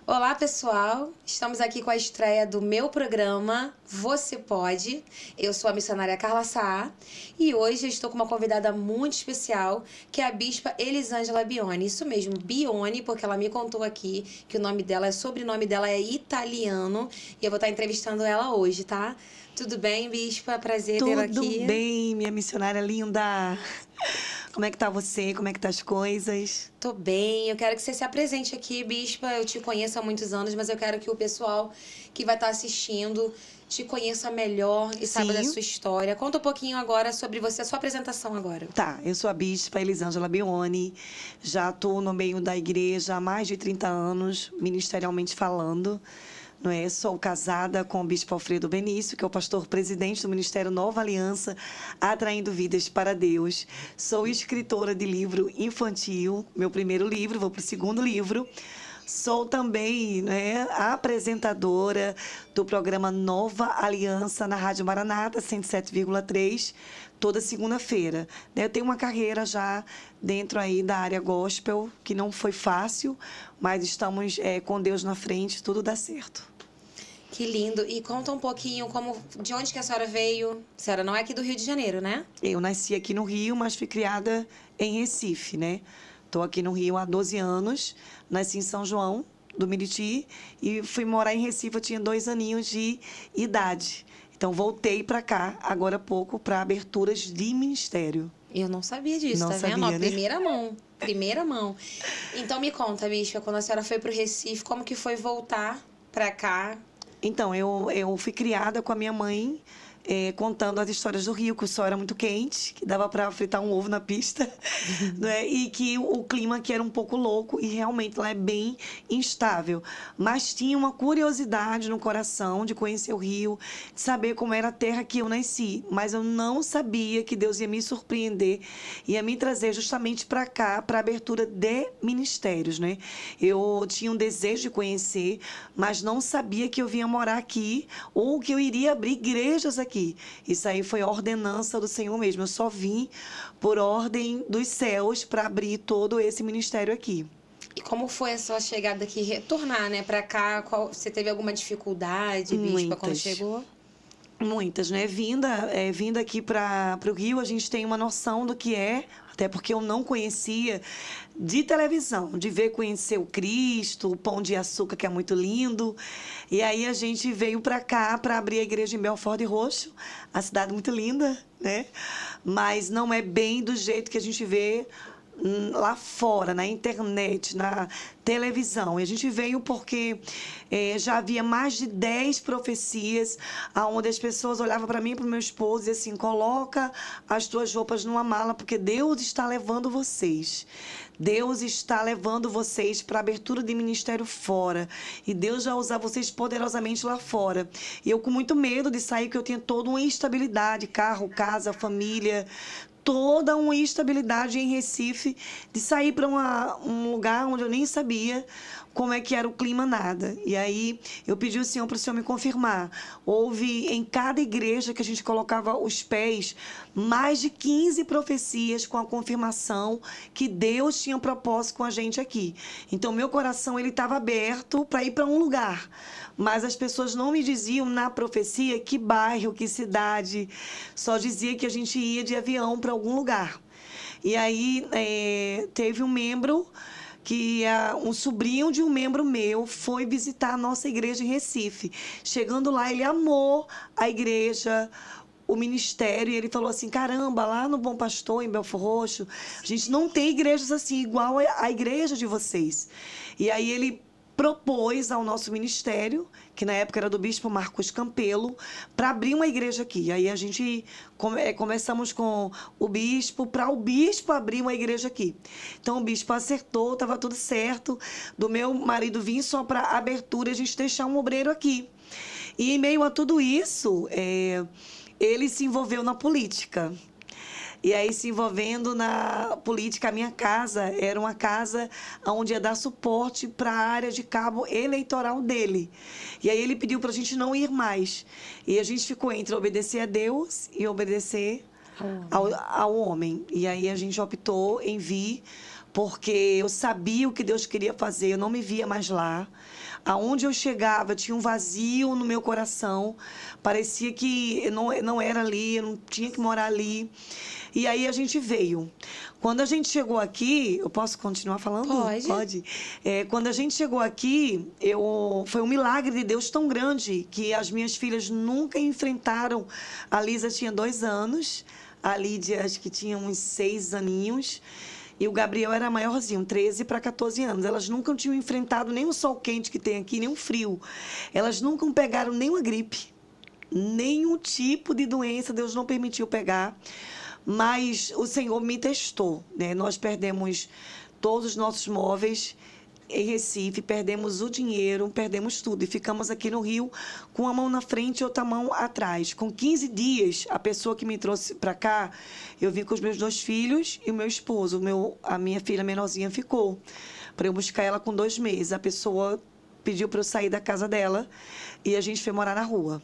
Olá, pessoal! Estamos aqui com a estreia do meu programa Você Pode. Eu sou a missionária Carla Saá e hoje eu estou com uma convidada muito especial, que é a bispa Elisângela Bione. Isso mesmo, Bione, porque ela me contou aqui que sobrenome dela é italiano e eu vou estar entrevistando ela hoje, tá? Tudo bem, bispa? Prazer tê-la Tudo aqui. bem, minha missionária linda? Como é que tá você? Como é que tá as coisas? Tô bem, eu quero que você se apresente aqui, bispa. Eu te conheço há muitos anos, mas eu quero que o pessoal que vai estar assistindo te conheça melhor e saiba da Sim. sua história. Conta um pouquinho agora sobre você, a sua apresentação agora. Tá, eu sou a bispa Elisângela Bione, já estou no meio da igreja há mais de 30 anos, ministerialmente falando. Não é? Sou casada com o bispo Alfredo Benício, que é o pastor presidente do Ministério Nova Aliança, Atraindo Vidas para Deus. Sou escritora de livro infantil, meu primeiro livro, vou para o segundo livro. Sou também, né, apresentadora do programa Nova Aliança na Rádio Maranata 107,3, toda segunda-feira. Eu tenho uma carreira já dentro aí da área gospel, que não foi fácil, mas estamos com Deus na frente, tudo dá certo. Que lindo. E conta um pouquinho de onde que a senhora veio. A senhora não é aqui do Rio de Janeiro, né? Eu nasci aqui no Rio, mas fui criada em Recife, né? Estou aqui no Rio há 12 anos, nasci em São João do Meriti e fui morar em Recife, eu tinha 2 aninhos de idade. Então, voltei para cá, agora há pouco, para aberturas de ministério. Eu não sabia disso, Não tá vendo? sabia, Ó, né? primeira mão. Primeira mão. Então me conta, bispa, quando a senhora foi pro Recife, como que foi voltar pra cá? Então, eu fui criada com a minha mãe, contando as histórias do Rio, que o sol era muito quente, que dava para fritar um ovo na pista, né? E que o clima aqui era um pouco louco e realmente lá é bem instável. Mas tinha uma curiosidade no coração de conhecer o Rio, de saber como era a terra que eu nasci. Mas eu não sabia que Deus ia me surpreender, ia me trazer justamente para cá, para a abertura de ministérios, né? Eu tinha um desejo de conhecer, mas não sabia que eu vinha morar aqui ou que eu iria abrir igrejas aqui. Isso aí foi ordenança do Senhor mesmo. Eu só vim por ordem dos céus para abrir todo esse ministério aqui. E como foi a sua chegada aqui, retornar, né, pra cá? Você teve alguma dificuldade, bispa, quando Muitas. chegou? Muitas, né? Vinda aqui para o Rio, a gente tem uma noção do que é, até porque eu não conhecia de televisão, de ver conhecer o Cristo, o Pão de Açúcar, que é muito lindo. E aí a gente veio para cá para abrir a igreja em Belford Roxo, a cidade muito linda, né? Mas não é bem do jeito que a gente vê lá fora, na internet, na televisão. E a gente veio porque já havia mais de 10 profecias onde as pessoas olhavam para mim e para o meu esposo e assim, coloca as tuas roupas numa mala porque Deus está levando vocês. Deus está levando vocês para abertura de ministério fora. E Deus vai usar vocês poderosamente lá fora. E eu com muito medo de sair, porque eu tinha toda uma instabilidade, carro, casa, família, toda uma instabilidade em Recife, de sair para um lugar onde eu nem sabia como é que era o clima, nada. E aí eu pedi ao Senhor para o Senhor me confirmar. Houve em cada igreja que a gente colocava os pés, mais de 15 profecias com a confirmação que Deus tinha um propósito com a gente aqui. Então meu coração ele estava aberto para ir para um lugar. Mas as pessoas não me diziam na profecia que bairro, que cidade. Só dizia que a gente ia de avião para algum lugar. E aí teve um membro que um sobrinho de um membro meu foi visitar a nossa igreja em Recife. Chegando lá, ele amou a igreja, o ministério, e ele falou assim, caramba, lá no Bom Pastor, em Belford Roxo, a gente não tem igrejas assim, igual a igreja de vocês. E aí ele propôs ao nosso ministério, que na época era do bispo Marcos Campelo, para abrir uma igreja aqui. Aí a gente começamos com o bispo, para o bispo abrir uma igreja aqui. Então o bispo acertou, estava tudo certo, do meu marido vir só para abertura, a gente deixar um obreiro aqui. E em meio a tudo isso, ele se envolveu na política. E aí, se envolvendo na política, a minha casa era uma casa onde ia dar suporte para a área de cabo eleitoral dele. E aí ele pediu para a gente não ir mais. E a gente ficou entre obedecer a Deus e obedecer ao homem. E aí a gente optou em vir porque eu sabia o que Deus queria fazer, eu não me via mais lá. Aonde eu chegava, tinha um vazio no meu coração, parecia que eu não era ali, eu não tinha que morar ali. E aí a gente veio. Quando a gente chegou aqui, eu posso continuar falando? Pode. Pode. Quando a gente chegou aqui, foi um milagre de Deus tão grande que as minhas filhas nunca enfrentaram. A Lisa tinha 2 anos, a Lídia acho que tinha uns 6 aninhos. E o Gabriel era maiorzinho, 13 para 14 anos. Elas nunca tinham enfrentado nem o sol quente que tem aqui, nem o frio. Elas nunca pegaram nenhuma gripe, nenhum tipo de doença, Deus não permitiu pegar. Mas o Senhor me testou, né? Nós perdemos todos os nossos móveis em Recife, perdemos o dinheiro, perdemos tudo. E ficamos aqui no Rio com uma mão na frente e outra mão atrás. Com 15 dias, a pessoa que me trouxe para cá, eu vim com os meus 2 filhos e o meu esposo. A minha filha menorzinha ficou, para eu buscar ela com 2 meses. A pessoa pediu para eu sair da casa dela e a gente foi morar na rua.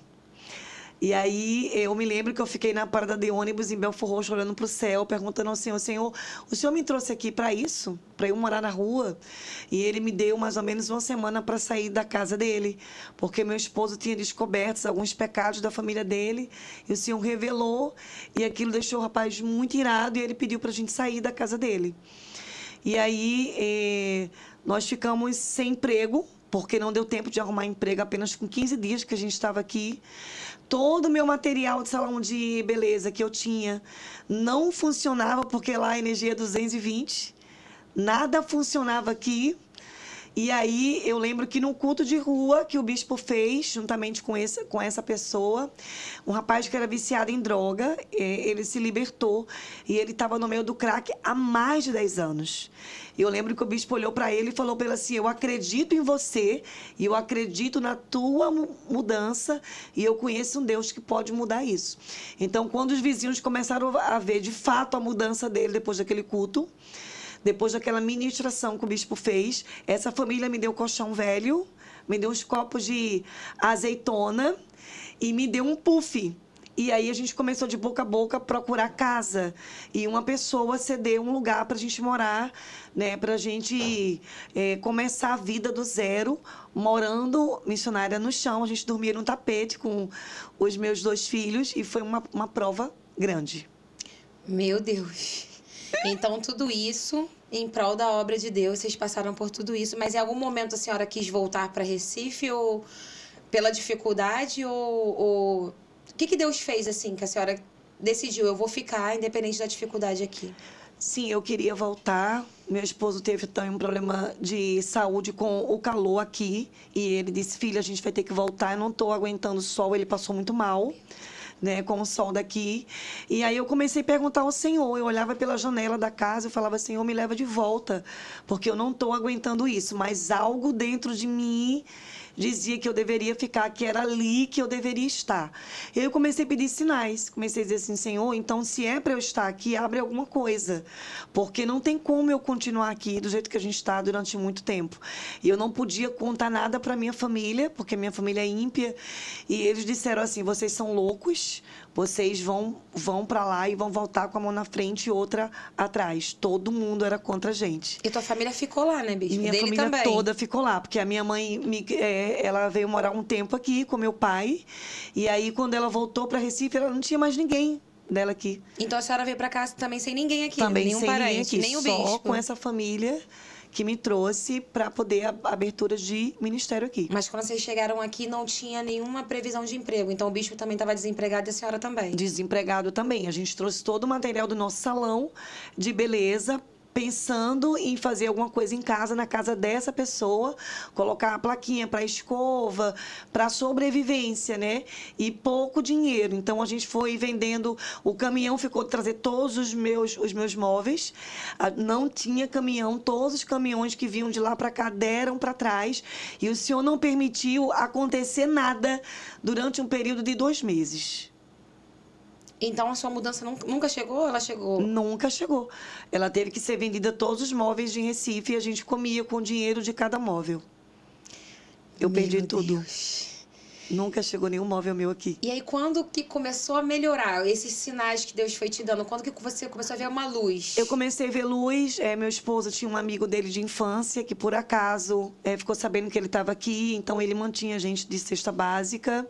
E aí, eu me lembro que eu fiquei na parada de ônibus em Belfort Roxo, olhando para o céu, perguntando ao Senhor, Senhor, o Senhor me trouxe aqui para isso? Para eu morar na rua? E ele me deu mais ou menos uma semana para sair da casa dele, porque meu esposo tinha descoberto alguns pecados da família dele, e o Senhor revelou, e aquilo deixou o rapaz muito irado, e ele pediu para a gente sair da casa dele. E aí, nós ficamos sem emprego, porque não deu tempo de arrumar emprego, apenas com 15 dias que a gente estava aqui. Todo o meu material de salão de beleza que eu tinha não funcionava, porque lá a energia é 220. Nada funcionava aqui. E aí, eu lembro que num culto de rua que o bispo fez, juntamente com essa pessoa, um rapaz que era viciado em droga, ele se libertou e ele estava no meio do crack há mais de 10 anos. E eu lembro que o bispo olhou para ele e falou para ele assim, eu acredito em você e eu acredito na tua mudança e eu conheço um Deus que pode mudar isso. Então, quando os vizinhos começaram a ver de fato a mudança dele depois daquele culto, depois daquela ministração que o bispo fez, essa família me deu colchão velho, me deu uns copos de azeitona e me deu um puff. E aí a gente começou de boca a boca a procurar casa. E uma pessoa cedeu um lugar para a gente morar, né, para a gente começar a vida do zero, morando missionária no chão. A gente dormia num tapete com os meus 2 filhos e foi uma prova grande. Meu Deus. Então, tudo isso em prol da obra de Deus, vocês passaram por tudo isso, mas em algum momento a senhora quis voltar para Recife ou pela dificuldade ou... O que Deus fez assim, que a senhora decidiu, eu vou ficar independente da dificuldade aqui? Sim, eu queria voltar. Meu esposo teve também um problema de saúde com o calor aqui e ele disse, filha, a gente vai ter que voltar, eu não estou aguentando o sol, ele passou muito mal, né, com o sol daqui. E aí eu comecei a perguntar ao Senhor, eu olhava pela janela da casa e falava, Senhor, me leva de volta, porque eu não estou aguentando isso, mas algo dentro de mim dizia que eu deveria ficar, que era ali que eu deveria estar. E aí eu comecei a pedir sinais, comecei a dizer assim, Senhor, então se é para eu estar aqui, abre alguma coisa, porque não tem como eu continuar aqui do jeito que a gente está durante muito tempo. E eu não podia contar nada para minha família, porque minha família é ímpia, e eles disseram assim, vocês são loucos, vocês vão para lá e vão voltar com a mão na frente e outra atrás. Todo mundo era contra a gente. E tua família ficou lá, né, Bispo? Minha Dele família também. toda ficou lá, porque a minha mãe, ela veio morar um tempo aqui com meu pai, e aí quando ela voltou para Recife, ela não tinha mais ninguém dela aqui. Então a senhora veio para cá também sem ninguém aqui? Também nenhum sem parente, ninguém aqui, nem o só bispo? com essa família que me trouxe para poder abertura de ministério aqui. Mas quando vocês chegaram aqui, não tinha nenhuma previsão de emprego. Então o bispo também estava desempregado e a senhora também? Desempregado também. A gente trouxe todo o material do nosso salão de beleza, pensando em fazer alguma coisa em casa, na casa dessa pessoa, colocar a plaquinha para escova, para sobrevivência, né? E pouco dinheiro. Então, a gente foi vendendo, o caminhão ficou de trazer todos os meus móveis, não tinha caminhão, todos os caminhões que vinham de lá para cá deram para trás, e o Senhor não permitiu acontecer nada durante um período de 2 meses. Então a sua mudança nunca chegou? Ela chegou? Nunca chegou. Ela teve que ser vendida todos os móveis de Recife e a gente comia com o dinheiro de cada móvel. Eu perdi tudo. Deus. Nunca chegou nenhum móvel meu aqui. E aí, quando que começou a melhorar? Esses sinais que Deus foi te dando, quando que você começou a ver uma luz? Eu comecei a ver luz. Meu esposo tinha um amigo dele de infância que, por acaso, ficou sabendo que ele estava aqui. Então, ele mantinha a gente de cesta básica.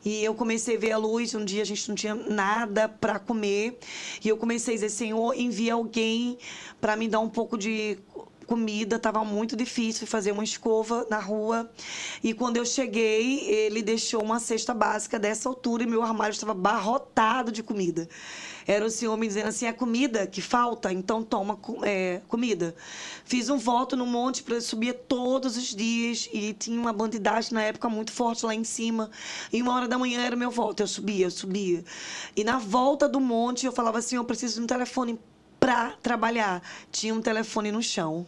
E eu comecei a ver a luz. Um dia a gente não tinha nada para comer. E eu comecei a dizer, Senhor, envia alguém para me dar um pouco de comida. Estava muito difícil fazer uma escova na rua. E quando eu cheguei, ele deixou uma cesta básica dessa altura e meu armário estava abarrotado de comida. Era o Senhor me dizendo assim, é comida que falta, então toma comida. Fiz um voto no monte para subir todos os dias e tinha uma bandidagem na época muito forte lá em cima. E 1h da manhã era o meu voto, eu subia. E na volta do monte eu falava assim, eu preciso de um telefone para trabalhar. Tinha um telefone no chão,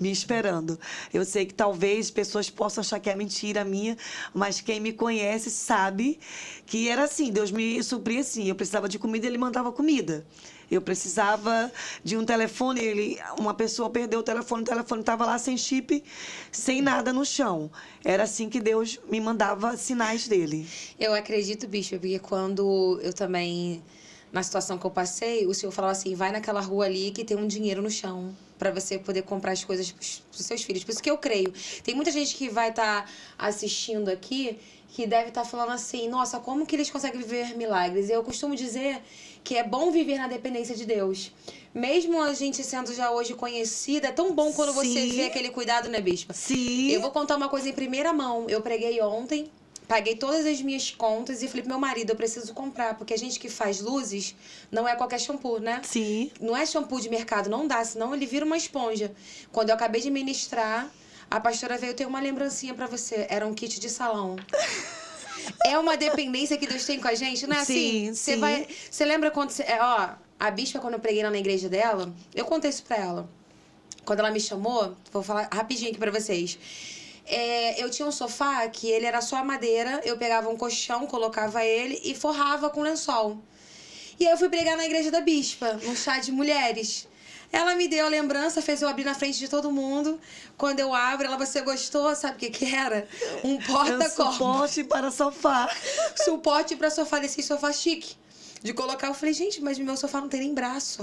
me esperando. Eu sei que talvez pessoas possam achar que é mentira minha, mas quem me conhece sabe que era assim, Deus me supria assim. Eu precisava de comida, ele mandava comida. Eu precisava de um telefone, uma pessoa perdeu o telefone estava lá sem chip, sem nada no chão. Era assim que Deus me mandava sinais dele. Eu acredito, Bispa, porque quando eu também, na situação que eu passei, o Senhor falava assim, vai naquela rua ali que tem um dinheiro no chão para você poder comprar as coisas pros seus filhos. Por isso que eu creio. Tem muita gente que vai estar assistindo aqui que deve estar falando assim, nossa, como que eles conseguem viver milagres? Eu costumo dizer que é bom viver na dependência de Deus. Mesmo a gente sendo já hoje conhecida, é tão bom quando você vê aquele cuidado, né, Bispa? Sim. Eu vou contar uma coisa em primeira mão. Eu preguei ontem, paguei todas as minhas contas e falei pro meu marido, eu preciso comprar, porque a gente que faz luzes não é qualquer shampoo, né? Sim. Não é shampoo de mercado, não dá, senão ele vira uma esponja. Quando eu acabei de ministrar, a pastora veio, ter uma lembrancinha pra você, era um kit de salão. É uma dependência que Deus tem com a gente, não é Sim, assim? sim. Você lembra quando a bispa, quando eu preguei lá na igreja dela, eu contei isso pra ela. Quando ela me chamou, vou falar rapidinho aqui pra vocês. Eu tinha um sofá que ele era só madeira, eu pegava um colchão, colocava ele e forrava com lençol. E aí eu fui pregar na igreja da bispa, num chá de mulheres. Ela me deu a lembrança, fez eu abrir na frente de todo mundo. Quando eu abro, você gostou? Sabe o que era? Um porta-copo. Suporte para sofá. Suporte para sofá, desse sofá chique. De colocar, eu falei, gente, mas meu sofá não tem nem braço.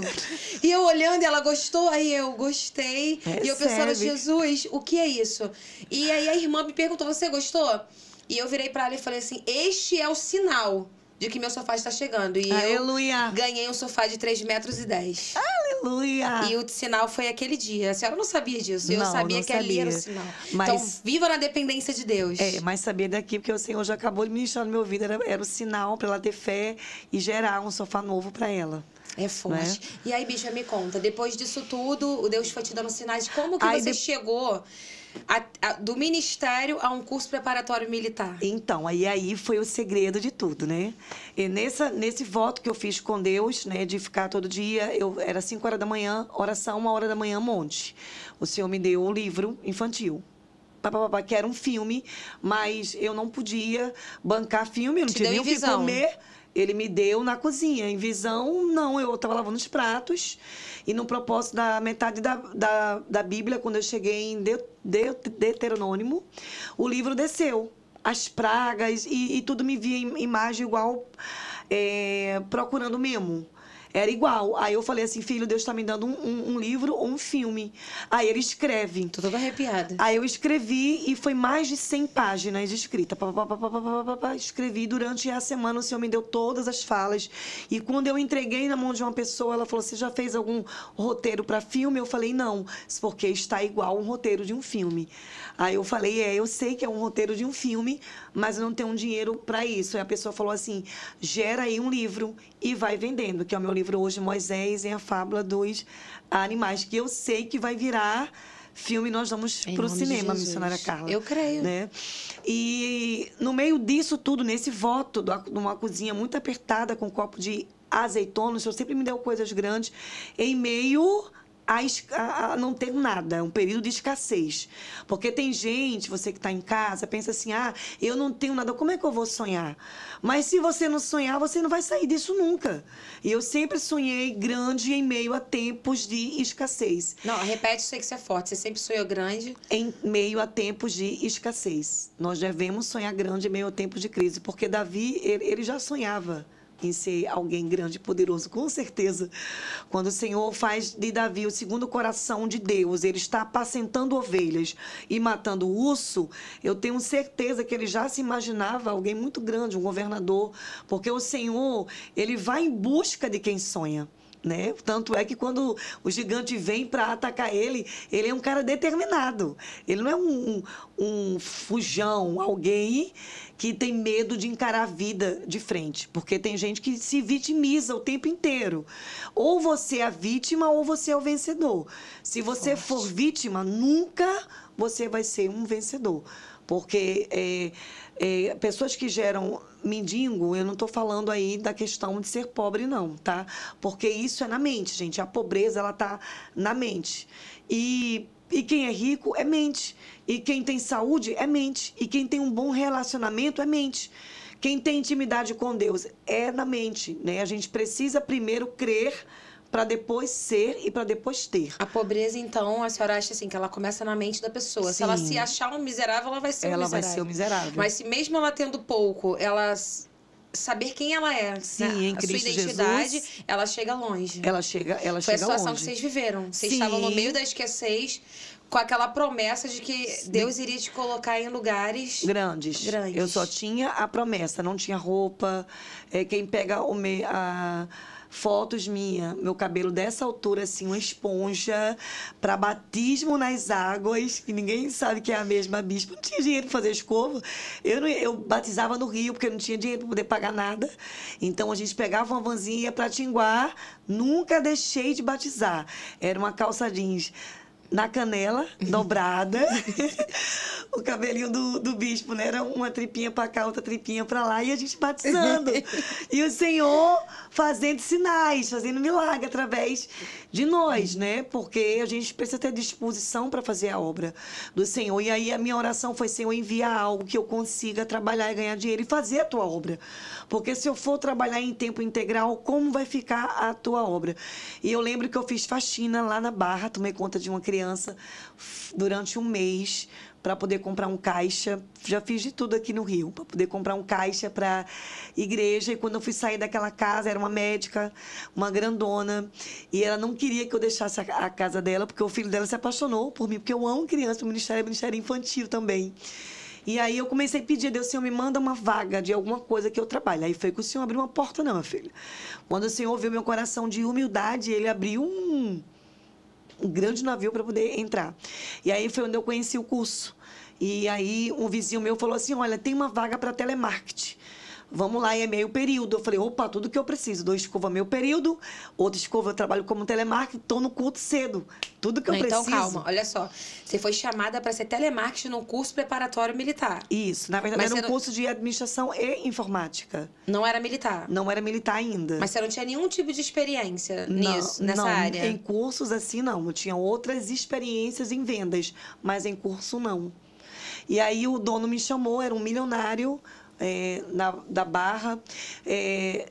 E eu olhando, e ela gostou, aí eu gostei. E eu pensando, Jesus, o que é isso? E aí a irmã me perguntou, você gostou? E eu virei pra ela e falei assim, este é o sinal de que meu sofá está chegando. E Aleluia. Eu ganhei um sofá de 3,10 metros. Aleluia. E o sinal foi aquele dia. A senhora não sabia disso. Eu não, sabia não que sabia. ali era o sinal. Mas... Então, viva na dependência de Deus. Mas sabia daqui, porque o Senhor já acabou de ministrar no meu vida. Era o sinal para ela ter fé e gerar um sofá novo para ela. É forte. Né? E aí, bicha, me conta. Depois disso tudo, o Deus foi te dando sinais. Como que você chegou do ministério a um curso preparatório militar? Então, aí foi o segredo de tudo, né? E nesse voto que eu fiz com Deus, né, de ficar todo dia, era 5h da manhã, oração, 1h da manhã, monte. O Senhor me deu um livro infantil. Que era um filme, mas eu não podia bancar filme, eu não tinha nem o que comer. Ele me deu na cozinha. Em visão, não. Eu estava lavando os pratos. E no propósito da metade da Bíblia, quando eu cheguei em Deuteronômio, o livro desceu. As pragas e tudo me via em imagem igual, procurando Memo. Era igual. Aí eu falei assim, filho, Deus está me dando um livro ou um filme. Aí ele escreve. Tô toda arrepiada. Aí eu escrevi e foi mais de 100 páginas de escrita. Escrevi durante a semana, o Senhor me deu todas as falas. E quando eu entreguei na mão de uma pessoa, ela falou, você já fez algum roteiro para filme? Eu falei, não, porque está igual um roteiro de um filme. Aí eu falei, eu sei que é um roteiro de um filme, mas eu não tenho dinheiro para isso. Aí a pessoa falou assim, gera aí um livro e vai vendendo, que é o meu livro hoje, Moisés e a Fábula dos Animais, que eu sei que vai virar filme, nós vamos para o cinema, missionária Carla. Eu creio. Né? E no meio disso tudo, nesse voto de uma cozinha muito apertada, com um copo de azeitona, o Senhor sempre me deu coisas grandes, em meio a não ter nada, um período de escassez. Porque tem gente, você que está em casa, pensa assim, eu não tenho nada, como é que eu vou sonhar? Mas se você não sonhar, você não vai sair disso nunca. E eu sempre sonhei grande em meio a tempos de escassez. Não, repete isso aí que você é forte. Você sempre sonhou grande. Em meio a tempos de escassez. Nós devemos sonhar grande em meio a tempos de crise, porque Davi, ele já sonhava em ser alguém grande e poderoso, com certeza. Quando o Senhor faz de Davi o segundo coração de Deus, ele está apacentando ovelhas e matando urso, eu tenho certeza que ele já se imaginava alguém muito grande, um governador, porque o Senhor, ele vai em busca de quem sonha. Né? Tanto é que quando o gigante vem para atacar ele é um cara determinado. Ele não é um fujão, alguém que tem medo de encarar a vida de frente. Porque tem gente que se vitimiza o tempo inteiro. Ou você é a vítima ou você é o vencedor. Se você for vítima, nunca você vai ser um vencedor. Porque pessoas que geram mendigo, eu não estou falando aí da questão de ser pobre, não, tá? Porque isso é na mente, gente. A pobreza, ela tá na mente. E quem é rico é mente. E quem tem saúde é mente. E quem tem um bom relacionamento é mente. Quem tem intimidade com Deus é na mente, né? A gente precisa primeiro crer para depois ser e para depois ter. A pobreza, então, a senhora acha assim, que ela começa na mente da pessoa. Sim. Se ela se achar um miserável, ela vai ser um miserável. Ela vai ser um miserável. Mas se mesmo ela tendo pouco, ela saber quem ela é, sim, né? em Cristo a sua identidade, Jesus, ela chega longe. Ela chega Foi longe. a situação que vocês viveram. Vocês estavam no meio da escassez, com aquela promessa de que Deus iria te colocar em lugares grandes. Eu só tinha a promessa, não tinha roupa. Quem pega fotos minhas, meu cabelo dessa altura, assim, uma esponja, para batismo nas águas, que ninguém sabe que é a mesma bispa. Não tinha dinheiro para fazer escova. Eu batizava no Rio, porque não tinha dinheiro para poder pagar nada. Então, a gente pegava uma vanzinha e ia para Tinguá. Nunca deixei de batizar. Era uma calça jeans na canela, dobrada. O cabelinho do bispo, né? Era uma tripinha para cá, outra tripinha para lá, e a gente batizando. E o Senhor fazendo sinais, fazendo milagre através de nós, né? Porque a gente precisa ter disposição para fazer a obra do Senhor. E aí a minha oração foi: Senhor, envia algo que eu consiga trabalhar e ganhar dinheiro e fazer a tua obra. Porque se eu for trabalhar em tempo integral, como vai ficar a tua obra? E eu lembro que eu fiz faxina lá na Barra, tomei conta de uma criança durante um mês, para poder comprar um caixa. Já fiz de tudo aqui no Rio, para poder comprar um caixa para igreja. E quando eu fui sair daquela casa, era uma médica, uma grandona, e ela não queria que eu deixasse a casa dela, porque o filho dela se apaixonou por mim, porque eu amo criança, o ministério é ministério infantil também. E aí eu comecei a pedir a Deus: Senhor, me manda uma vaga de alguma coisa que eu trabalhe. Aí foi que o Senhor abriu uma porta, não, minha filha. Quando o Senhor ouviu meu coração de humildade, ele abriu um grande navio para poder entrar. E aí foi onde eu conheci o curso. E aí um vizinho meu falou assim: olha, tem uma vaga para telemarketing. Vamos lá, e é meio período. Eu falei: opa, tudo que eu preciso. 2 escova meio período, outra escova eu trabalho como telemarketing, estou no culto cedo. Tudo que eu preciso. Então, calma, olha só. Você foi chamada para ser telemarketing no curso preparatório militar. Isso, na verdade era um curso de administração e informática. Não era militar? Não era militar ainda. Mas você não tinha nenhum tipo de experiência nessa área? Em cursos assim não. Eu tinha outras experiências em vendas, mas em curso não. E aí o dono me chamou, era um milionário, da Barra.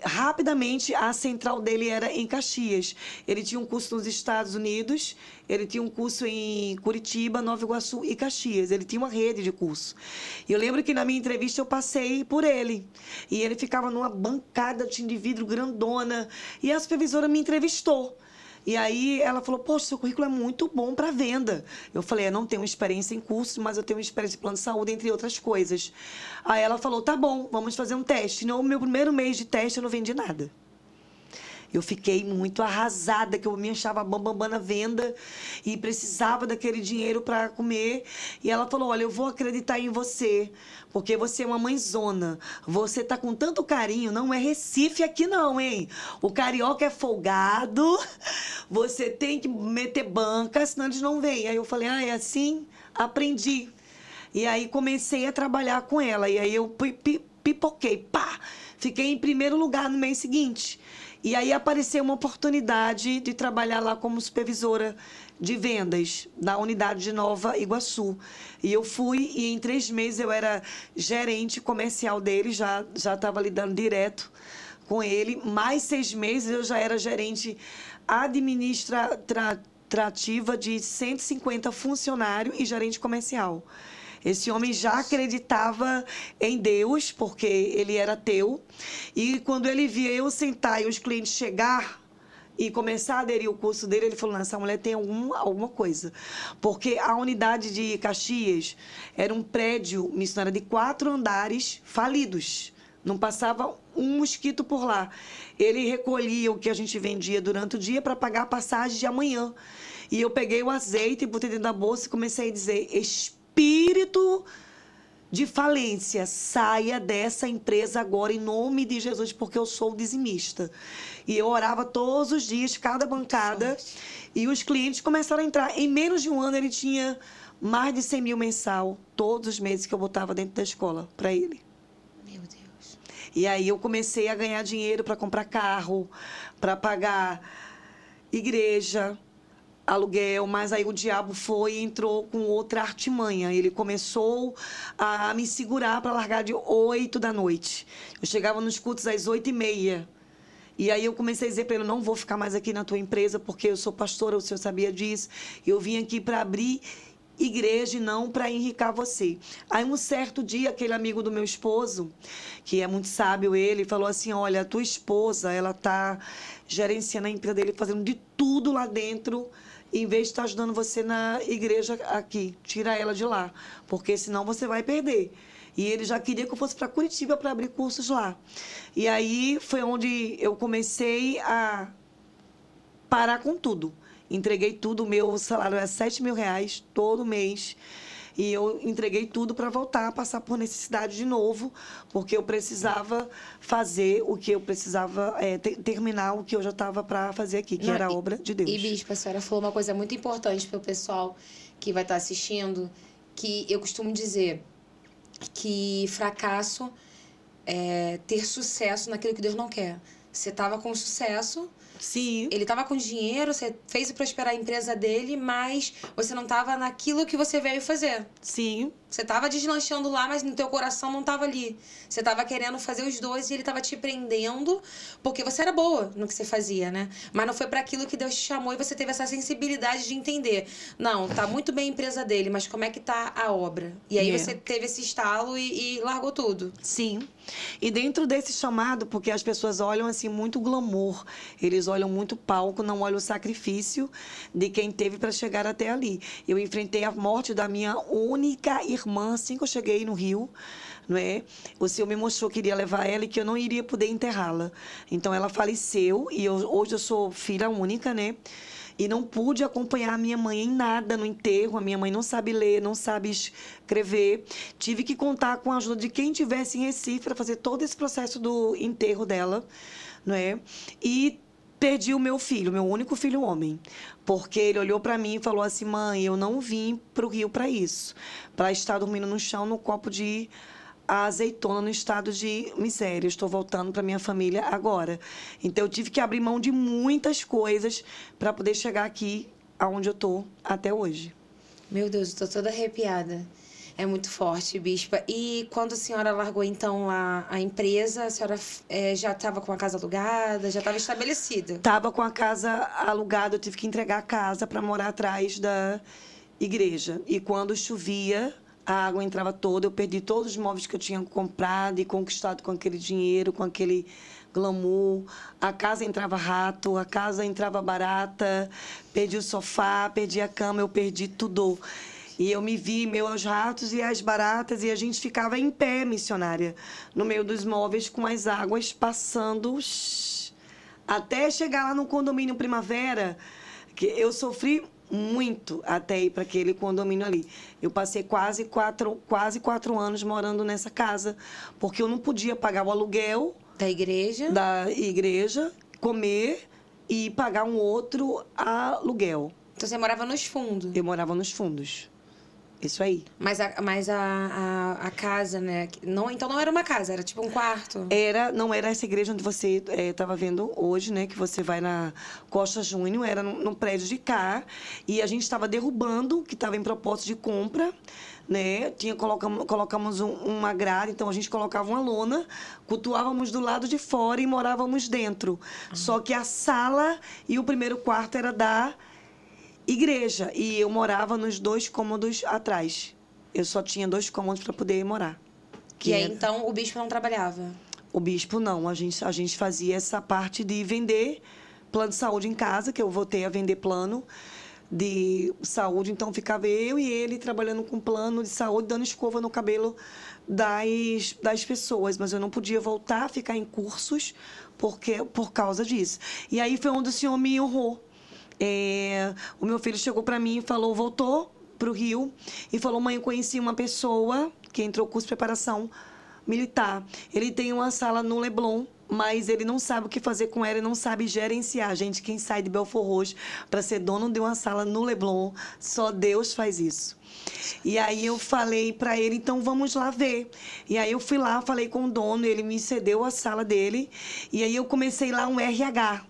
Rapidamente, a central dele era em Caxias. Ele tinha um curso nos Estados Unidos, ele tinha um curso em Curitiba, Nova Iguaçu e Caxias. Ele tinha uma rede de curso. E eu lembro que na minha entrevista eu passei por ele. E ele ficava numa bancada de vidro grandona. E a supervisora me entrevistou. E aí ela falou: poxa, seu currículo é muito bom para venda. Eu falei: eu não tenho experiência em curso, mas eu tenho experiência em plano de saúde, entre outras coisas. Aí ela falou: tá bom, vamos fazer um teste. No meu primeiro mês de teste eu não vendi nada. Eu fiquei muito arrasada, que eu me achava bambambam na venda e precisava daquele dinheiro para comer. E ela falou: olha, eu vou acreditar em você, porque você é uma mãezona. Você tá com tanto carinho, não é Recife aqui não, hein? O carioca é folgado, você tem que meter banca, senão eles não vêm. Aí eu falei: é assim? Aprendi. E aí comecei a trabalhar com ela. E aí eu pipoquei, pá! Fiquei em primeiro lugar no mês seguinte. E aí apareceu uma oportunidade de trabalhar lá como supervisora de vendas na unidade de Nova Iguaçu. E eu fui e em 3 meses eu era gerente comercial dele, já estava lidando direto com ele. Mais 6 meses eu já era gerente administrativa de 150 funcionários e gerente comercial. Esse homem já acreditava em Deus, porque ele era ateu. E quando ele via eu sentar e os clientes chegar e começar a aderir ao curso dele, ele falou, essa mulher tem alguma coisa. Porque a unidade de Caxias era um prédio missionário de 4 andares falidos. Não passava um mosquito por lá. Ele recolhia o que a gente vendia durante o dia para pagar a passagem de amanhã. E eu peguei o azeite, botei dentro da bolsa e comecei a dizer, espírito de falência, saia dessa empresa agora em nome de Jesus, porque eu sou dizimista. E eu orava todos os dias, cada bancada, e os clientes começaram a entrar. Em menos de um ano, ele tinha mais de 100 mil mensal, todos os meses que eu botava dentro da escola para ele. Meu Deus. E aí eu comecei a ganhar dinheiro para comprar carro, para pagar igreja, aluguel, mas aí o diabo foi e entrou com outra artimanha. Ele começou a me segurar para largar de 8 da noite. Eu chegava nos cultos às 8h30. E aí eu comecei a dizer para ele, não vou ficar mais aqui na tua empresa, porque eu sou pastora, o senhor sabia disso. Eu vim aqui para abrir igreja e não para enricar você. Aí um certo dia, aquele amigo do meu esposo, que é muito sábio ele, falou assim, olha, a tua esposa, ela está gerenciando a empresa dele, fazendo de tudo lá dentro, em vez de estar ajudando você na igreja aqui, tira ela de lá, porque senão você vai perder. E ele já queria que eu fosse para Curitiba para abrir cursos lá. E aí foi onde eu comecei a parar com tudo. Entreguei tudo, o meu salário era R$7.000 todo mês. E eu entreguei tudo para voltar a passar por necessidade de novo, porque eu precisava fazer o que eu precisava, terminar o que eu já estava para fazer aqui, que era a obra de Deus. E, bispa, a senhora falou uma coisa muito importante para o pessoal que vai estar assistindo, que eu costumo dizer que fracasso é ter sucesso naquilo que Deus não quer. Você estava com sucesso... Sim. Ele estava com dinheiro, você fez prosperar a empresa dele, mas você não estava naquilo que você veio fazer. Sim. Você estava deslanchando lá, mas no teu coração não estava ali. Você estava querendo fazer os dois e ele estava te prendendo porque você era boa no que você fazia, né? Mas não foi para aquilo que Deus te chamou e você teve essa sensibilidade de entender. Não, tá muito bem a empresa dele, mas como é que tá a obra? E aí você teve esse estalo e largou tudo. Sim. E dentro desse chamado, porque as pessoas olham assim muito glamour, eles olham muito palco, não olham o sacrifício de quem teve para chegar até ali. Eu enfrentei a morte da minha única irmã assim que eu cheguei no Rio, não é? O Senhor me mostrou que iria levar ela e que eu não iria poder enterrá-la. Então ela faleceu e hoje eu sou filha única, né? E não pude acompanhar a minha mãe em nada no enterro. A minha mãe não sabe ler, não sabe escrever. Tive que contar com a ajuda de quem estivesse em Recife para fazer todo esse processo do enterro dela, não é? E perdi o meu filho, meu único filho homem, porque ele olhou para mim e falou assim, mãe, eu não vim para o Rio para isso, para estar dormindo no chão no copo de azeitona no estado de miséria. Estou voltando para minha família agora. Então eu tive que abrir mão de muitas coisas para poder chegar aqui aonde eu tô até hoje. Meu Deus, eu tô toda arrepiada. É muito forte, bispa. E quando a senhora largou, então, a empresa, a senhora já estava com a casa alugada, já estava estabelecida? Estava com a casa alugada, eu tive que entregar a casa para morar atrás da igreja. E quando chovia, a água entrava toda, eu perdi todos os móveis que eu tinha comprado e conquistado com aquele dinheiro, com aquele glamour. A casa entrava rato, a casa entrava barata, perdi o sofá, perdi a cama, eu perdi tudo. E eu me vi, meus ratos e as baratas, e a gente ficava em pé, missionária, no meio dos móveis, com as águas passando, até chegar lá no condomínio Primavera, que eu sofri muito até ir para aquele condomínio ali. Eu passei quase quatro anos morando nessa casa, porque eu não podia pagar o aluguel da igreja, comer e pagar um outro aluguel. Então você morava nos fundos? Eu morava nos fundos. Isso aí. Mas a casa, né? Não, então não era uma casa, era tipo um quarto. Não era essa igreja onde você estava vendo hoje, né? Que você vai na Costa Júnior, era num prédio de cá. E a gente estava derrubando, que estava em propósito de compra, né? Colocamos uma grade, então a gente colocava uma lona, cultuávamos do lado de fora e morávamos dentro. Só que a sala e o primeiro quarto era da igreja, e eu morava nos 2 cômodos atrás. Eu só tinha 2 cômodos para poder morar. E aí, então, o bispo não trabalhava? O bispo não, a gente fazia essa parte de vender plano de saúde em casa, que eu voltei a vender plano de saúde, então ficava eu e ele trabalhando com plano de saúde, dando escova no cabelo das pessoas, mas eu não podia voltar a ficar em cursos por causa disso. E aí foi onde o Senhor me honrou. O meu filho chegou para mim e falou, voltou para o Rio e falou, mãe, eu conheci uma pessoa que entrou no curso de preparação militar. Ele tem uma sala no Leblon, mas ele não sabe o que fazer com ela, ele não sabe gerenciar. Gente, quem sai de Belfort Roxo para ser dono de uma sala no Leblon, só Deus faz isso. E aí eu falei para ele, então vamos lá ver. E aí eu fui lá, falei com o dono, ele me cedeu a sala dele, e aí eu comecei lá um RH.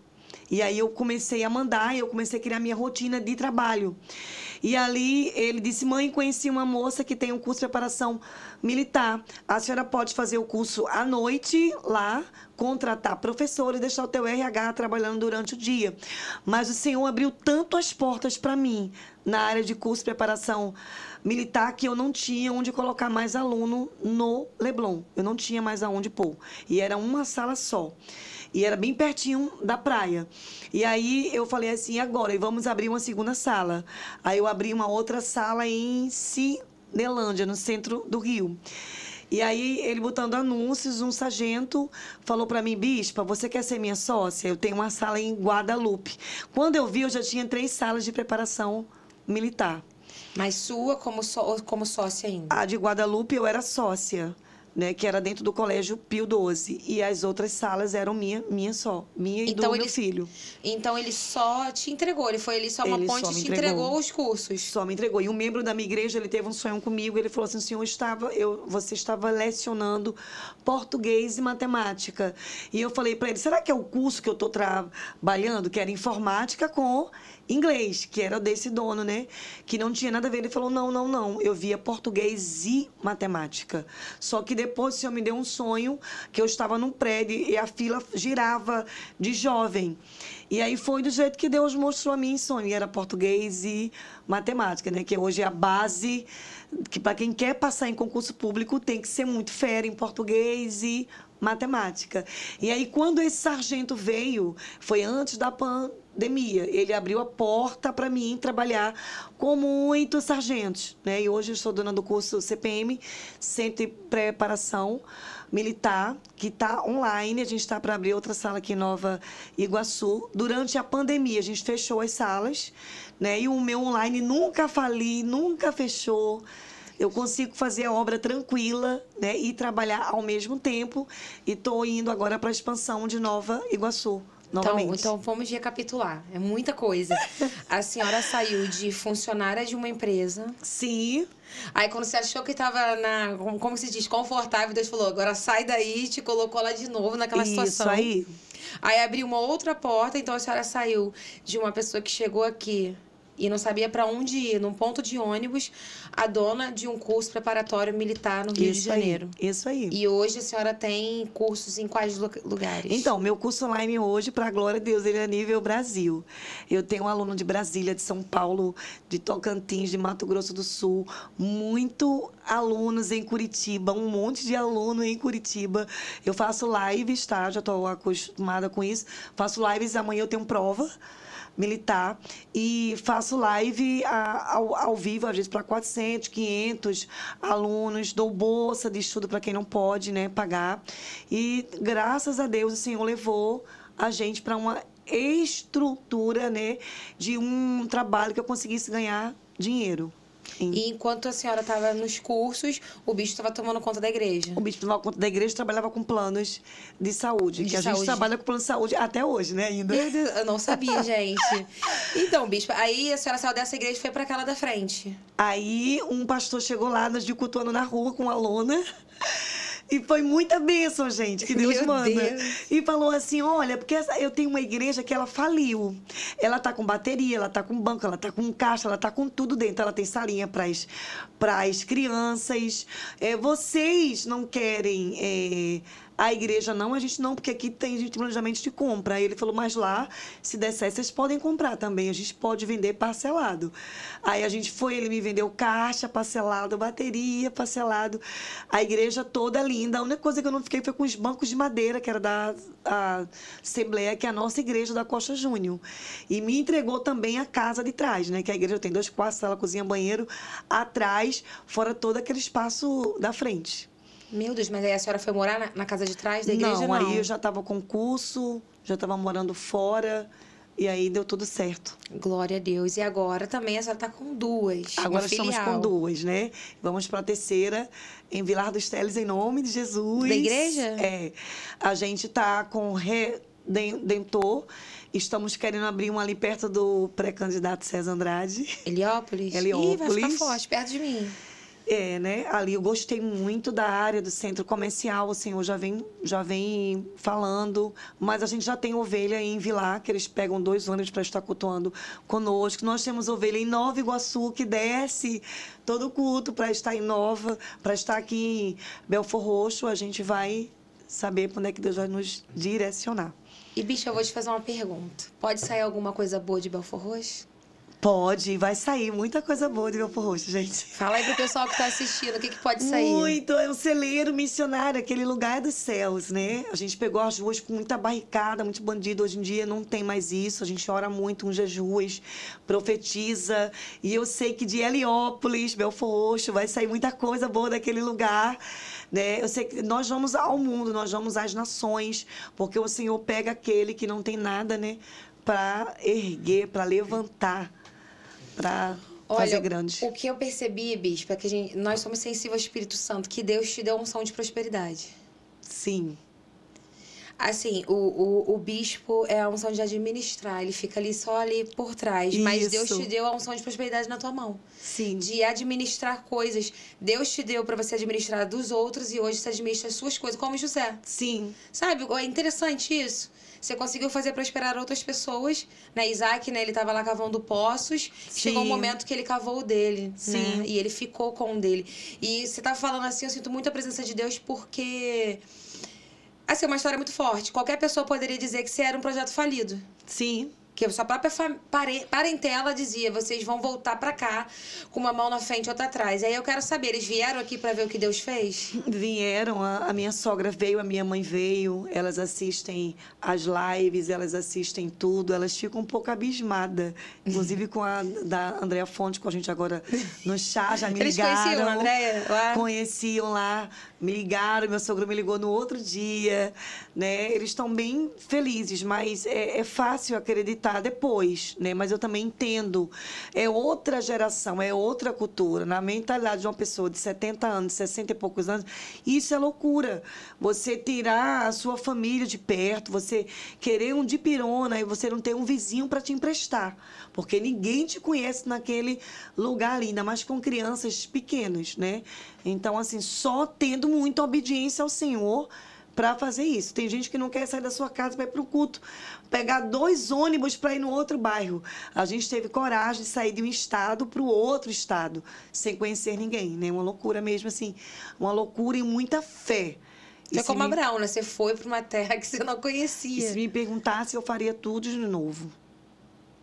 E aí eu comecei a mandar, eu comecei a criar minha rotina de trabalho. E ali ele disse, mãe, conheci uma moça que tem um curso de preparação militar. A senhora pode fazer o curso à noite lá, contratar professores e deixar o teu RH trabalhando durante o dia. Mas o Senhor abriu tanto as portas para mim na área de curso de preparação militar que eu não tinha onde colocar mais aluno no Leblon. Eu não tinha mais aonde pôr. E era uma sala só. E era bem pertinho da praia. E aí eu falei assim, agora, vamos abrir uma segunda sala. Aí eu abri uma outra sala em Cinelândia, no centro do Rio. E aí ele botando anúncios, um sargento falou para mim, bispa, você quer ser minha sócia? Eu tenho uma sala em Guadalupe. Quando eu vi, eu já tinha 3 salas de preparação militar. Mas sua como sócia ainda? A de Guadalupe eu era sócia, né, que era dentro do Colégio Pio XII. E as outras salas eram minha e então do meu filho. Então ele só te entregou, ele só uma ponte e te entregou os cursos. Só me entregou. E um membro da minha igreja, ele teve um sonho comigo, ele falou assim, você estava lecionando português e matemática. E eu falei para ele, será que é o curso que eu estou trabalhando, que era informática com inglês, que era desse dono, né? Que não tinha nada a ver. Ele falou, não. Eu via português e matemática. Só que depois o Senhor me deu um sonho que eu estava num prédio e a fila girava de jovem. E aí foi do jeito que Deus mostrou a mim em sonho. E era português e matemática, né? Que hoje é a base que para quem quer passar em concurso público tem que ser muito fera em português e matemática. E aí quando esse sargento veio, foi antes da pandemia, ele abriu a porta para mim trabalhar com muitos sargentos, né? E hoje eu estou dando o curso CPM, Centro de Preparação Militar, que está online. A gente está para abrir outra sala aqui em Nova Iguaçu. Durante a pandemia, a gente fechou as salas, né? E o meu online nunca nunca fechou. Eu consigo fazer a obra tranquila, né, e trabalhar ao mesmo tempo. E estou indo agora para a expansão de Nova Iguaçu. Então vamos recapitular. É muita coisa. A senhora saiu de funcionária de uma empresa. Sim. Aí quando você achou que estava como se diz, confortável, Deus falou, agora sai daí e te colocou lá de novo naquela situação. Isso aí. Aí abriu uma outra porta, então a senhora saiu de uma pessoa que chegou aqui e não sabia para onde ir, num ponto de ônibus, a dona de um curso preparatório militar no Rio de Janeiro. Isso aí. E hoje a senhora tem cursos em quais lugares? Então, meu curso online hoje, para a glória de Deus, ele é nível Brasil. Eu tenho um aluno de Brasília, de São Paulo, de Tocantins, de Mato Grosso do Sul, muito alunos em Curitiba, um monte de aluno em Curitiba. Eu faço lives, tá? Já estou acostumada com isso. Faço lives, amanhã eu tenho prova militar e faço live ao vivo, às vezes para 400, 500 alunos, dou bolsa de estudo para quem não pode, né, pagar. E graças a Deus o Senhor levou a gente para uma estrutura, né, de um trabalho que eu conseguisse ganhar dinheiro. E enquanto a senhora estava nos cursos, o bispo estava tomando conta da igreja. O bispo tomava conta da igreja e trabalhava com planos de saúde. Que a gente trabalha com plano de saúde até hoje, né, ainda. Meu Deus, eu não sabia, gente. Então, bispo, aí a senhora saiu dessa igreja e foi para aquela da frente. Aí um pastor chegou lá, nós de cultuando na rua com a lona. E foi muita bênção, gente, que Deus manda. Deus. E falou assim, olha, porque eu tenho uma igreja que ela faliu. Ela tá com bateria, ela tá com banco, ela tá com caixa, ela tá com tudo dentro. Ela tem salinha para as crianças. Vocês não querem... a igreja não, a gente não, porque aqui tem gente de planejamento de compra. Aí ele falou, mas lá, se der certo, vocês podem comprar também, a gente pode vender parcelado. Aí a gente foi, ele me vendeu caixa, parcelado, bateria, parcelado, a igreja toda linda. A única coisa que eu não fiquei foi com os bancos de madeira, que era da Assembleia, que é a nossa igreja da Costa Júnior. E me entregou também a casa de trás, né, que a igreja tem 2 quartos, sala, cozinha, banheiro, atrás, fora todo aquele espaço da frente. Meu Deus, mas aí a senhora foi morar na casa de trás da igreja? Não, aí eu já estava com curso, já estava morando fora, e aí deu tudo certo. Glória a Deus. E agora também a senhora está com 2. Agora estamos com 2, né? Vamos para a terceira, em Vilar dos Teles, em nome de Jesus. Da igreja? A gente está com Redentor. Estamos querendo abrir uma ali perto do pré-candidato César Andrade. Heliópolis? Heliópolis. Ih, vai ficar forte, perto de mim. Né? Ali eu gostei muito da área do centro comercial, o senhor já vem falando, mas a gente já tem ovelha em Vilar, que eles pegam 2 ônibus para estar cultuando conosco. Nós temos ovelha em Nova Iguaçu, que desce todo o culto para estar em Nova, para estar aqui em Belford Roxo. A gente vai saber para onde é que Deus vai nos direcionar. E, bicho, eu vou te fazer uma pergunta. Pode sair alguma coisa boa de Belford Roxo? Pode, vai sair muita coisa boa de Belford Roxo, gente. Fala aí pro pessoal que tá assistindo, o que pode sair? Muito, é um celeiro missionário, aquele lugar dos céus, né? A gente pegou as ruas com muita barricada, muito bandido. Hoje em dia não tem mais isso, a gente ora muito, uns jejuns, profetiza. E eu sei que de Heliópolis, Belford Roxo, vai sair muita coisa boa daquele lugar, né? Eu sei que nós vamos ao mundo, nós vamos às nações, porque o Senhor pega aquele que não tem nada, né? Para erguer, para levantar, para fazer grande. O que eu percebi, bispo, é que nós somos sensíveis ao Espírito Santo, que Deus te deu unção de prosperidade. Sim. Assim, o bispo é a unção de administrar, ele fica ali só ali por trás, mas Deus te deu a unção de prosperidade na tua mão. Sim. De administrar coisas. Deus te deu para você administrar dos outros e hoje você administra as suas coisas, como José. Sim. Sabe, é interessante isso. Você conseguiu fazer prosperar outras pessoas, né? Isaac, né? Ele estava lá cavando poços. Sim. Chegou um momento que ele cavou o dele, Sim. né? E ele ficou com o dele. E você tá falando assim, eu sinto muito a presença de Deus porque... Assim, é uma história muito forte. Qualquer pessoa poderia dizer que você era um projeto falido. Sim. Que a sua própria parentela dizia, vocês vão voltar pra cá com uma mão na frente e outra atrás. Aí eu quero saber, eles vieram aqui pra ver o que Deus fez? Vieram, a minha sogra veio, a minha mãe veio, elas assistem as lives, elas assistem tudo, elas ficam um pouco abismadas. Inclusive com a da Andréa Fonte, com a gente agora no chá, já me ligaram. Eles conheciam a Andréa lá? Conheciam lá, me ligaram, meu sogro me ligou no outro dia, né? Eles estão bem felizes, mas é fácil acreditar depois, né? Mas eu também entendo. É outra geração, é outra cultura. Na mentalidade de uma pessoa de 70 anos, 60 e poucos anos, isso é loucura. Você tirar a sua família de perto, você querer um dipirona e você não ter um vizinho para te emprestar. Porque ninguém te conhece naquele lugar ali, ainda mais com crianças pequenas, né? Então, assim, só tendo muita obediência ao Senhor para fazer isso. Tem gente que não quer sair da sua casa para ir para o culto, pegar 2 ônibus para ir no outro bairro. A gente teve coragem de sair de um estado para o outro estado, sem conhecer ninguém, né? Uma loucura mesmo, assim, uma loucura e muita fé. Você é como Abraão, né? Você foi para uma terra que você não conhecia. E se me perguntasse, eu faria tudo de novo.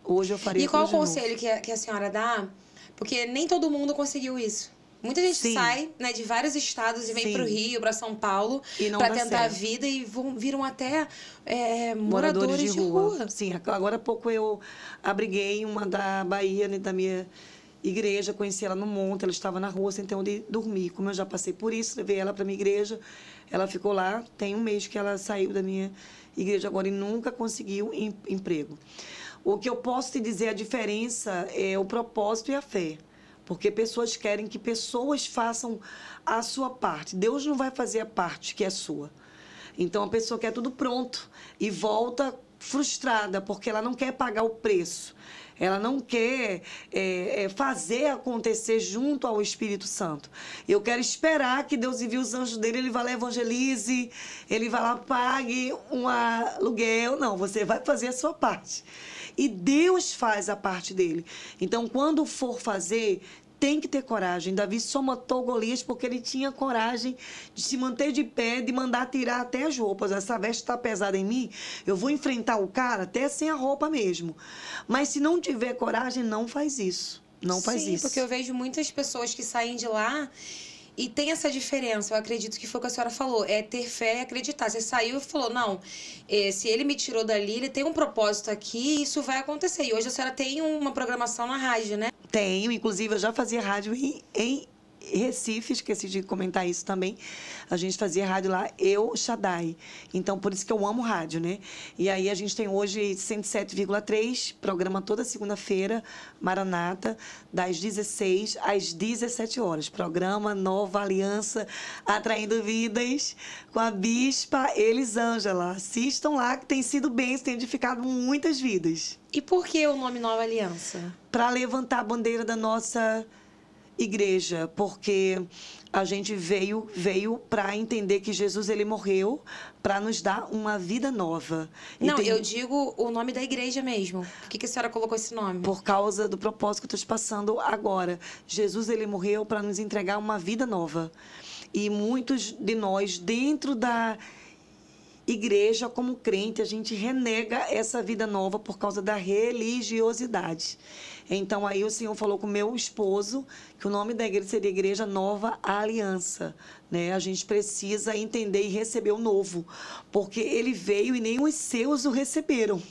Hoje eu faria tudo de novo. E qual o conselho que a senhora dá? Porque nem todo mundo conseguiu isso. Muita gente sai, né, de vários estados e vem para o Rio, para São Paulo, para tentar a vida e viram até moradores de rua. Sim, agora há pouco eu abriguei uma da Bahia, né, da minha igreja, conheci ela no monte, ela estava na rua sem ter onde dormir. Como eu já passei por isso, levei ela para minha igreja, ela ficou lá, tem 1 mês que ela saiu da minha igreja agora e nunca conseguiu emprego. O que eu posso te dizer, a diferença é o propósito e a fé. porque pessoas querem que pessoas façam a sua parte. Deus não vai fazer a parte que é sua. Então, a pessoa quer tudo pronto e volta frustrada, porque ela não quer pagar o preço. Ela não quer fazer acontecer junto ao Espírito Santo. Eu quero esperar que Deus envie os anjos dele, ele vai lá, evangelize, ele vai lá, pague um aluguel. Não, você vai fazer a sua parte. E Deus faz a parte dele. Então, quando for fazer, tem que ter coragem. Davi só matou Golias porque ele tinha coragem de se manter de pé, de mandar tirar até as roupas. Essa veste está pesada em mim, eu vou enfrentar o cara até sem a roupa mesmo. Mas se não tiver coragem, não faz isso. Não faz Sim, isso. porque eu vejo muitas pessoas que saem de lá e tem essa diferença. Eu acredito que foi o que a senhora falou. É ter fé e acreditar. Você saiu e falou, não, se ele me tirou dali, ele tem um propósito aqui e isso vai acontecer. E hoje a senhora tem uma programação na rádio, né? Tenho, inclusive eu já fazia rádio em Recife, esqueci de comentar isso também. A gente fazia rádio lá, eu, Shaddai. Então, por isso que eu amo rádio, né? E aí a gente tem hoje 107,3, programa toda segunda-feira, Maranata, das 16 às 17 horas. Programa Nova Aliança, Atraindo Vidas, com a Bispa Elisângela. Assistam lá, que tem sido bênção, tem edificado muitas vidas. E por que o nome Nova Aliança? Para levantar a bandeira da nossa igreja, porque a gente veio para entender que Jesus ele morreu para nos dar uma vida nova. Não, eu digo o nome da igreja mesmo. Por que a senhora colocou esse nome? Por causa do propósito que eu estou te passando agora. Jesus ele morreu para nos entregar uma vida nova. E muitos de nós, dentro da igreja, como crente, a gente renega essa vida nova por causa da religiosidade. Então, aí o Senhor falou com o meu esposo que o nome da igreja seria Igreja Nova Aliança, né? A gente precisa entender e receber o novo, porque ele veio e nem os seus o receberam.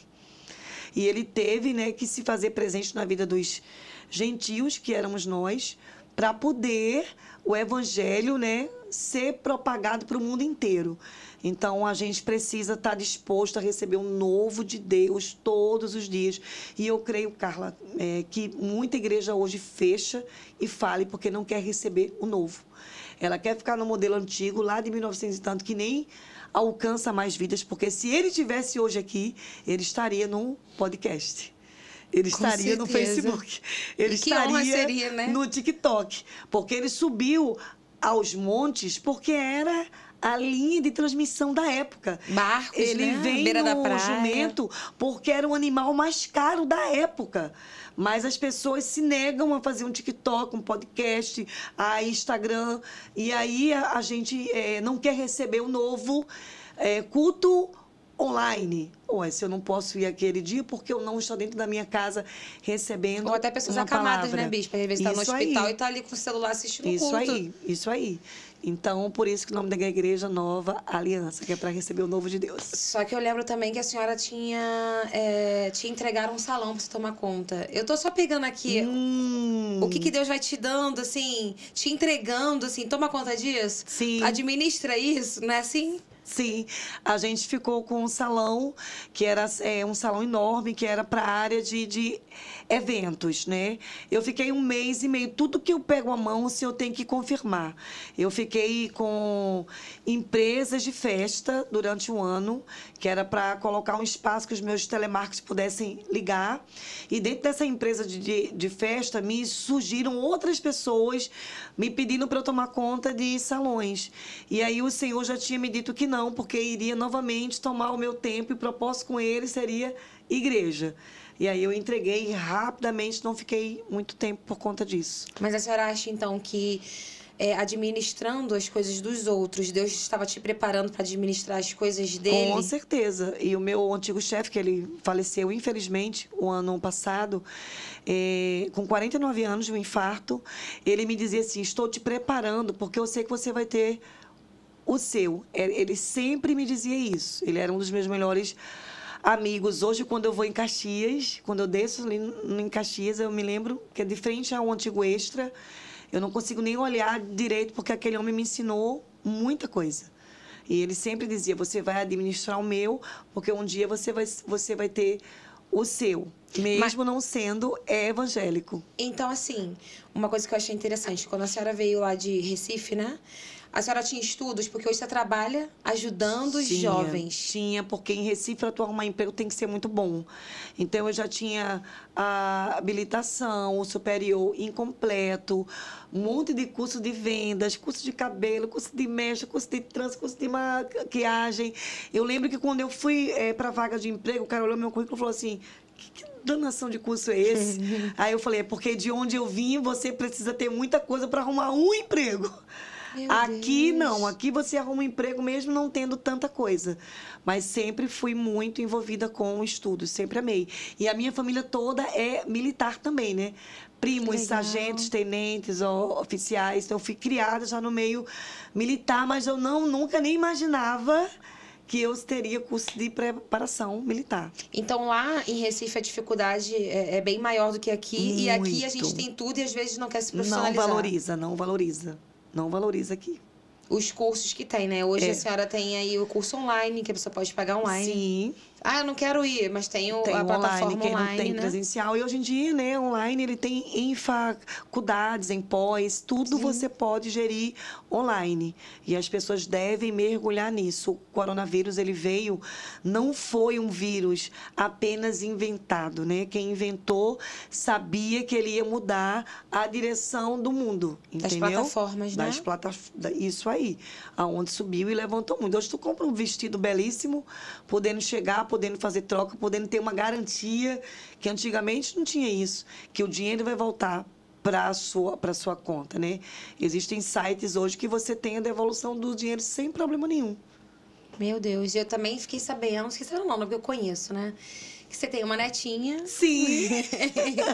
E ele teve, né, que se fazer presente na vida dos gentios, que éramos nós, para poder o evangelho, né, ser propagado para o mundo inteiro. Então, a gente precisa estar disposto a receber o novo de Deus todos os dias. E eu creio, Carla, que muita igreja hoje fecha e fale porque não quer receber o novo. Ela quer ficar no modelo antigo, lá de 1900 e tanto, que nem alcança mais vidas, porque se ele estivesse hoje aqui, ele estaria no podcast. Ele estaria no Facebook. Ele estaria né? no TikTok. Porque ele subiu aos montes porque era a linha de transmissão da época. Barcos, ele né? Vem Beira da no praia. jumento porque era o animal mais caro da época. Mas as pessoas se negam a fazer um TikTok, um podcast, a Instagram. E aí a gente não quer receber o novo culto online. Ou se eu não posso ir aquele dia porque eu não estou dentro da minha casa recebendo ou até pessoas uma acamadas, palavra. né, Bispa? Às vezes está no Isso hospital aí. e está ali com o celular assistindo o Isso culto. Isso aí. Então, por isso que o nome da igreja Nova Aliança, que é para receber o novo de Deus. Só que eu lembro também que a senhora te entregaram um salão para você tomar conta. Eu tô só pegando aqui o que Deus vai te dando, assim, te entregando, assim, toma conta disso? Sim. Administra isso, não é assim? Sim, a gente ficou com um salão que era um salão enorme, que era para a área de eventos, né? Eu fiquei 1 mês e meio, tudo que eu pego a mão, o senhor tem que confirmar. Eu fiquei com empresas de festa durante 1 ano, que era para colocar um espaço que os meus telemarketers pudessem ligar. E dentro dessa empresa de festa, me surgiram outras pessoas me pedindo para eu tomar conta de salões. E aí o senhor já tinha me dito que não, porque iria novamente tomar o meu tempo e o propósito com ele seria igreja. E aí eu entreguei rapidamente, não fiquei muito tempo por conta disso. Mas a senhora acha, então, que administrando as coisas dos outros, Deus estava te preparando para administrar as coisas dele? Com certeza. E o meu antigo chefe, que ele faleceu, infelizmente, o ano passado, com 49 anos de um infarto, ele me dizia assim, estou te preparando, porque eu sei que você vai ter o seu. Ele sempre me dizia isso. Ele era um dos meus melhores amigos. Hoje, quando eu vou em Caxias, quando eu desço ali em Caxias, eu me lembro que é de frente ao antigo Extra. Eu não consigo nem olhar direito, porque aquele homem me ensinou muita coisa. E ele sempre dizia, você vai administrar o meu, porque um dia você vai ter o seu, mesmo não sendo evangélico. Então, assim, uma coisa que eu achei interessante, quando a senhora veio lá de Recife, né? A senhora tinha estudos, porque hoje você trabalha ajudando os jovens. Tinha, porque em Recife, para tu arrumar emprego, tem que ser muito bom. Então, eu já tinha a habilitação, o superior incompleto, um monte de curso de vendas, curso de cabelo, curso de mecha, curso de trança, curso de maquiagem. Eu lembro que quando eu fui para a vaga de emprego, o cara olhou meu currículo e falou assim: que danação de curso é esse? Aí eu falei: é porque de onde eu vim, você precisa ter muita coisa para arrumar um emprego. Aqui não, aqui você arruma um emprego mesmo não tendo tanta coisa. Mas sempre fui muito envolvida com o estudo, sempre amei. E a minha família toda é militar também, né? Primos, sargentos, tenentes, oficiais. Então, eu fui criada já no meio militar, mas eu nunca nem imaginava que eu teria curso de preparação militar. Então, lá em Recife, a dificuldade é bem maior do que aqui. Muito. E aqui a gente tem tudo e às vezes não quer se profissionalizar. Não valoriza. Não valoriza aqui. Os cursos que tem, né? Hoje a senhora tem aí o curso online, que a pessoa pode pagar online. Sim. Ah, eu não quero ir, mas tem a plataforma quem online, não tem né? presencial. E hoje em dia, né, online, ele tem em faculdades, em pós, tudo você pode gerir online. E as pessoas devem mergulhar nisso. O coronavírus, ele veio, não foi um vírus apenas inventado, né? Quem inventou sabia que ele ia mudar a direção do mundo, entendeu? Das plataformas, né? Isso aí, aonde subiu e levantou muito. Hoje tu compra um vestido belíssimo, podendo chegar, podendo fazer troca, podendo ter uma garantia, que antigamente não tinha isso, que o dinheiro vai voltar para a sua conta, né? Existem sites hoje que você tem a devolução do dinheiro sem problema nenhum. Meu Deus, eu também fiquei sabendo não, porque eu conheço, né? Que você tem uma netinha. Sim!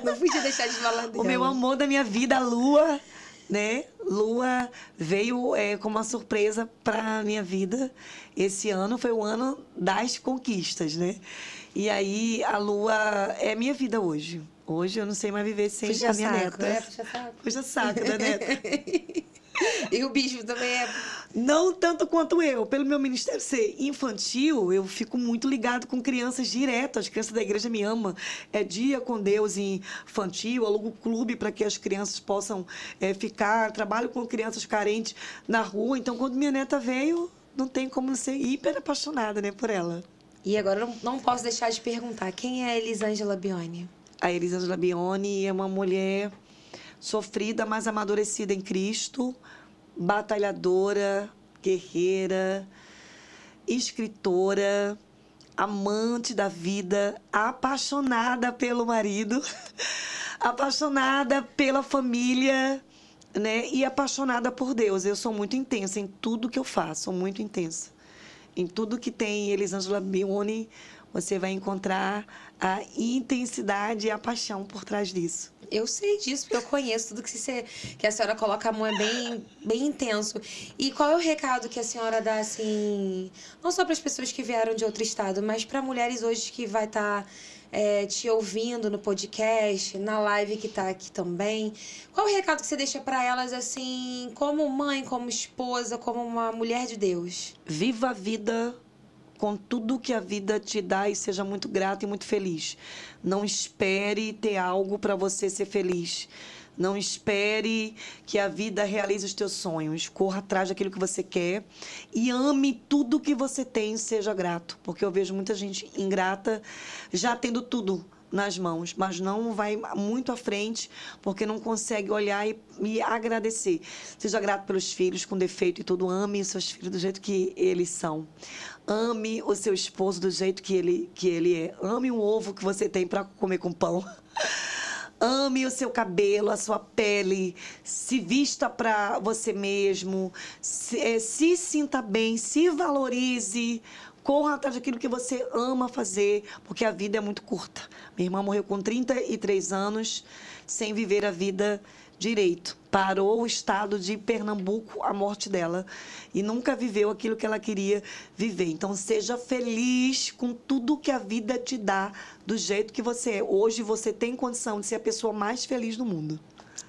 Não podia deixar de falar dela. O meu amor da minha vida, a Lua, né? Lua veio como uma surpresa para minha vida. Esse ano foi o ano das conquistas, né? E aí a Lua é minha vida hoje. Hoje eu não sei mais viver sem a minha neta. Puxa saco. Puxa saco da neta. E o bispo também é... Não tanto quanto eu. Pelo meu ministério ser infantil, eu fico muito ligado com crianças direto. As crianças da igreja me amam. É dia com Deus infantil, alugo clube para que as crianças possam ficar. Trabalho com crianças carentes na rua. Então, quando minha neta veio, não tem como ser hiper apaixonada, né, por ela. E agora não posso deixar de perguntar, quem é a Elisângela Bione? A Elisângela Bione é uma mulher sofrida, mas amadurecida em Cristo, batalhadora, guerreira, escritora, amante da vida, apaixonada pelo marido, apaixonada pela família, né? E apaixonada por Deus. Eu sou muito intensa em tudo que eu faço, sou muito intensa. Em tudo que tem Elisângela Bione, você vai encontrar a intensidade e a paixão por trás disso. Eu sei disso, porque eu conheço tudo que a senhora coloca a mão, é bem intenso. E qual é o recado que a senhora dá, assim, não só para as pessoas que vieram de outro estado, mas para mulheres hoje que vai estar te ouvindo no podcast, na live que está aqui também? Qual é o recado que você deixa para elas, assim, como mãe, como esposa, como uma mulher de Deus? Viva a vida com tudo que a vida te dá e seja muito grata e muito feliz. Não espere ter algo para você ser feliz. Não espere que a vida realize os teus sonhos. Corra atrás daquilo que você quer e ame tudo que você tem e seja grato. Porque eu vejo muita gente ingrata já tendo tudo nas mãos, mas não vai muito à frente porque não consegue olhar e agradecer. Seja grato pelos filhos com defeito e tudo. Ame os seus filhos do jeito que eles são. Ame o seu esposo do jeito que ele é. Ame o ovo que você tem para comer com pão. Ame o seu cabelo, a sua pele, se vista para você mesmo, se sinta bem, se valorize, corra atrás daquilo que você ama fazer, porque a vida é muito curta. Minha irmã morreu com 33 anos, sem viver a vida direito. Parou o estado de Pernambuco a morte dela e nunca viveu aquilo que ela queria viver. Então, seja feliz com tudo que a vida te dá, do jeito que você é. Hoje, você tem condição de ser a pessoa mais feliz do mundo.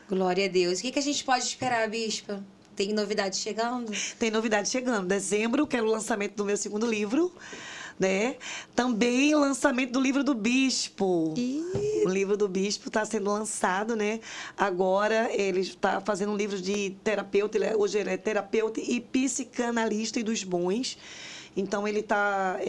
Glória a Deus. O que a gente pode esperar, bispa? Tem novidade chegando? Tem novidade chegando. Dezembro, que é o lançamento do meu segundo livro. né? Também lançamento do livro do Bispo. O livro do Bispo está sendo lançado, né? Agora ele está fazendo um livro de terapeuta, hoje ele é terapeuta e psicanalista e dos bons. Então ele está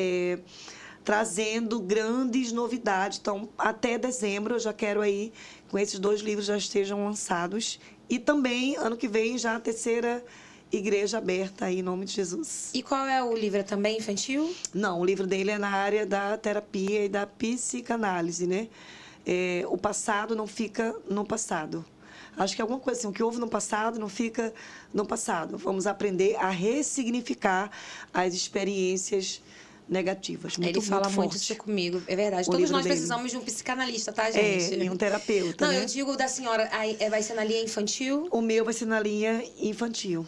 trazendo grandes novidades. Então, até dezembro eu já quero aí, com esses 2 livros já estejam lançados. E também, ano que vem, já a 3ª igreja aberta aí, em nome de Jesus. E qual é o livro? Também infantil? Não, o livro dele é na área da terapia e da psicanálise, né? O passado não fica no passado. Acho que alguma coisa assim, o que houve no passado não fica no passado. Vamos aprender a ressignificar as experiências negativas. Ele fala muito isso comigo, é verdade. Todos nós precisamos de um psicanalista, tá, gente? E um terapeuta, Não, né? eu digo da senhora, vai ser na linha infantil? O meu vai ser na linha infantil.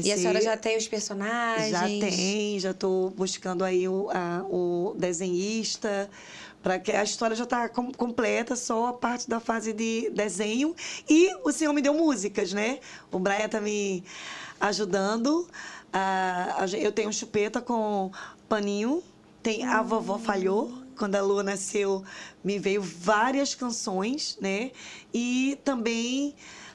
E a senhora já tem os personagens? Já tem, já estou buscando aí o desenhista, para que a história já está completa, só a parte da fase de desenho. E o senhor me deu músicas, né? O Brian está me ajudando. Eu tenho chupeta com paninho, tem A Vovó Falhou. Quando a Lua nasceu, me veio várias canções, né? E também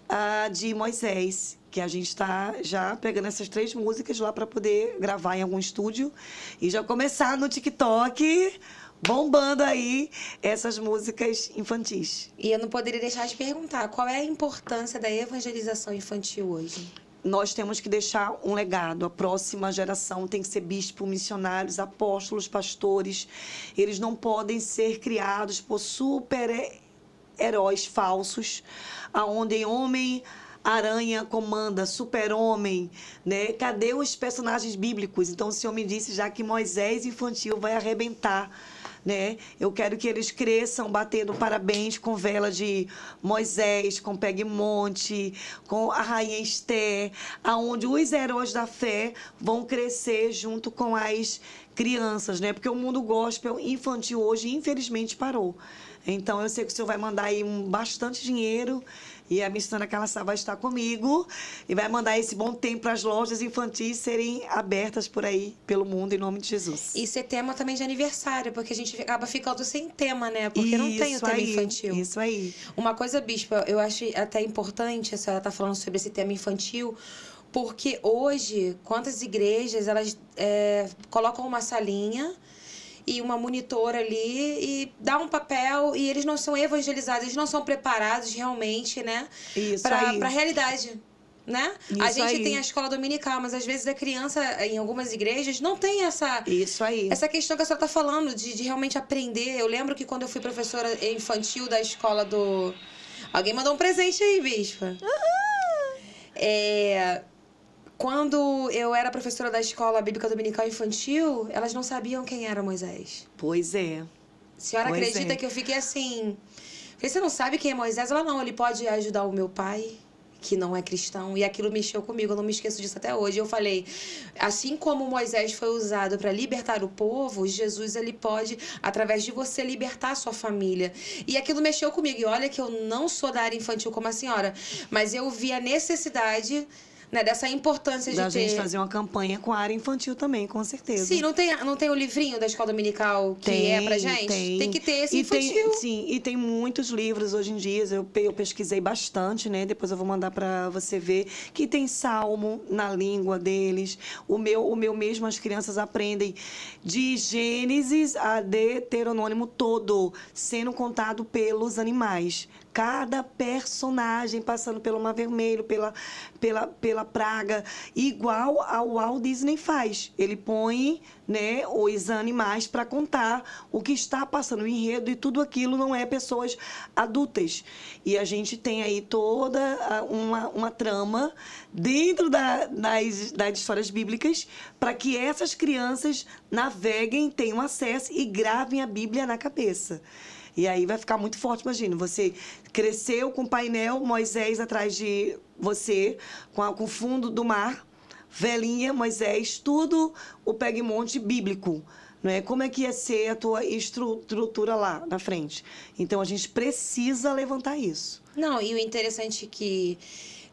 a de Moisés, que a gente está já pegando essas 3 músicas lá para poder gravar em algum estúdio e já começar no TikTok, bombando aí essas músicas infantis. E eu não poderia deixar de perguntar, qual é a importância da evangelização infantil hoje? Nós temos que deixar um legado. A próxima geração tem que ser bispo, missionários, apóstolos, pastores. Eles não podem ser criados por super-heróis falsos, aonde Homem-Aranha comanda, Super-Homem, né? Cadê os personagens bíblicos? Então, o Senhor me disse já que Moisés infantil vai arrebentar, né? Eu quero que eles cresçam batendo parabéns com vela de Moisés, com Pegmonte, com a Rainha Esther, aonde os heróis da fé vão crescer junto com as crianças, né? Porque o mundo gospel infantil hoje, infelizmente, parou. Então, eu sei que o Senhor vai mandar aí bastante dinheiro e a missionária Carla vai estar comigo e vai mandar esse bom tempo para as lojas infantis serem abertas por aí, pelo mundo, em nome de Jesus. E ser tema também de aniversário, porque a gente acaba ficando sem tema, né? Porque não tem o tema infantil. Isso aí. Uma coisa, Bispa, eu acho até importante a senhora estar falando sobre esse tema infantil, porque hoje, quantas igrejas, elas colocam uma salinha e uma monitora ali e dá um papel e eles não são evangelizados, eles não são preparados realmente, né? Para a realidade, né? Isso a gente aí. tem a escola dominical, mas às vezes a criança, em algumas igrejas, não tem essa questão que a senhora está falando, de realmente aprender. Eu lembro que quando eu fui professora infantil da escola do... Alguém mandou um presente aí, Bispa. Quando eu era professora da escola bíblica dominical infantil, elas não sabiam quem era Moisés. Pois é. A senhora acredita que eu fiquei assim... Falei, você não sabe quem é Moisés? Ela, não, ele pode ajudar o meu pai, que não é cristão. E aquilo mexeu comigo, eu não me esqueço disso até hoje. Eu falei, assim como Moisés foi usado para libertar o povo, Jesus, ele pode, através de você, libertar a sua família. E aquilo mexeu comigo. E olha que eu não sou da área infantil como a senhora, mas eu vi a necessidade... Né, dessa importância de ter... gente fazer uma campanha com a área infantil também, com certeza. Sim, não tem o livrinho da escola dominical que é pra gente? Tem que ter esse infantil. E tem muitos livros hoje em dia, eu pesquisei bastante, né? Depois eu vou mandar para você ver, que tem salmo na língua deles. O meu mesmo, as crianças aprendem de Gênesis a Deuteronômio todo, sendo contado pelos animais. Cada personagem passando pelo Mar Vermelho, pela praga, igual ao Walt Disney faz. Ele põe, né, os animais para contar o que está passando, o enredo, e tudo aquilo não é pessoas adultas. E a gente tem aí toda uma trama dentro das histórias bíblicas para que essas crianças naveguem, tenham acesso e gravem a Bíblia na cabeça. E aí vai ficar muito forte, imagina, você cresceu com o painel Moisés atrás de você, com o fundo do mar, velhinha, Moisés, tudo o Pegmonte bíblico. Não é? Como é que ia ser a tua estrutura lá na frente? Então, a gente precisa levantar isso. Não, e o interessante que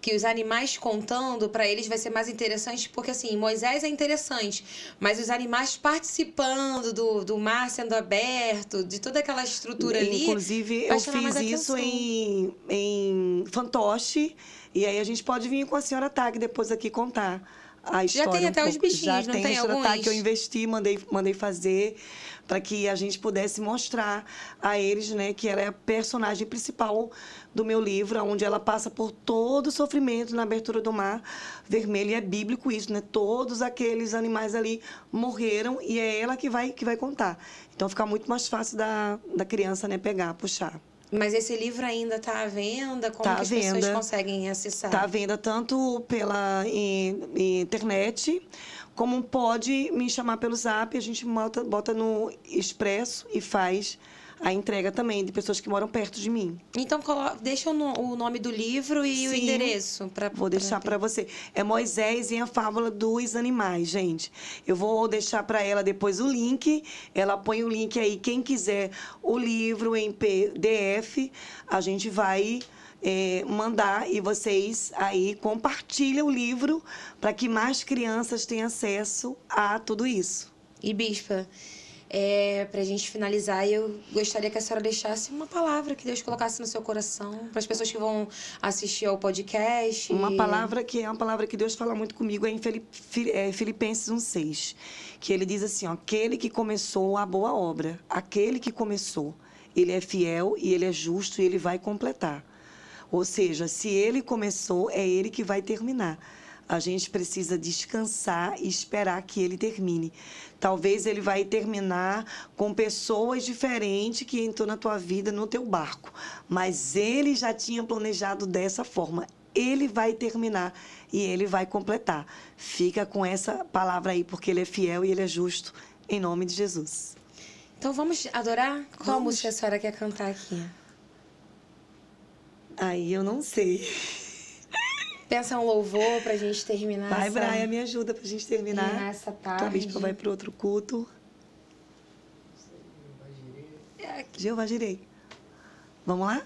que os animais contando, para eles vai ser mais interessante, porque assim, Moisés é interessante, mas os animais participando do mar sendo aberto, de toda aquela estrutura ali. Inclusive, vai eu chamar mais fiz isso atenção. em fantoche, e aí a gente pode vir com a senhora Tag depois aqui contar a história. tem até os bichinhos, já não tem tem a senhora Tag alguns? que eu investi, mandei fazer, para que a gente pudesse mostrar a eles, né, que ela é a personagem principal do meu livro, onde ela passa por todo o sofrimento na abertura do Mar Vermelho. E é bíblico isso, né? Todos aqueles animais ali morreram e é ela que vai contar. Então fica muito mais fácil da criança, né, pegar, puxar. Mas esse livro ainda está à venda? Como Tá que à as pessoas venda. conseguem acessar? Está à venda tanto pela internet, como pode me chamar pelo Zap. A gente bota no Expresso e faz a entrega também de pessoas que moram perto de mim. Então, deixa o nome do livro e o Sim. endereço. Vou deixar para você. É Moisés e a Fábula dos Animais, gente. Eu vou deixar para ela depois o link. Ela põe o link aí. Quem quiser o livro em PDF, a gente vai mandar e vocês aí compartilham o livro para que mais crianças tenham acesso a tudo isso. E, Bispa, para a gente finalizar, eu gostaria que a senhora deixasse uma palavra que Deus colocasse no seu coração, para as pessoas que vão assistir ao podcast. Uma palavra que é uma palavra que Deus fala muito comigo é em Filipenses 1:6, que ele diz assim, ó, aquele que começou a boa obra, aquele que começou, ele é fiel e ele é justo e ele vai completar. Ou seja, se ele começou, é ele que vai terminar. A gente precisa descansar e esperar que ele termine. Talvez ele vai terminar com pessoas diferentes que entrou na tua vida, no teu barco. Mas ele já tinha planejado dessa forma. Ele vai terminar e ele vai completar. Fica com essa palavra aí, porque ele é fiel e ele é justo, em nome de Jesus. Então vamos adorar? Como Vamos. se a senhora quer cantar aqui? Aí eu não sei. Pensa um louvor pra gente terminar. Vai, Braia, me ajuda pra gente terminar. Essa Tua tarde. bispa vai pro outro culto. Jeová Jirei. Vamos lá?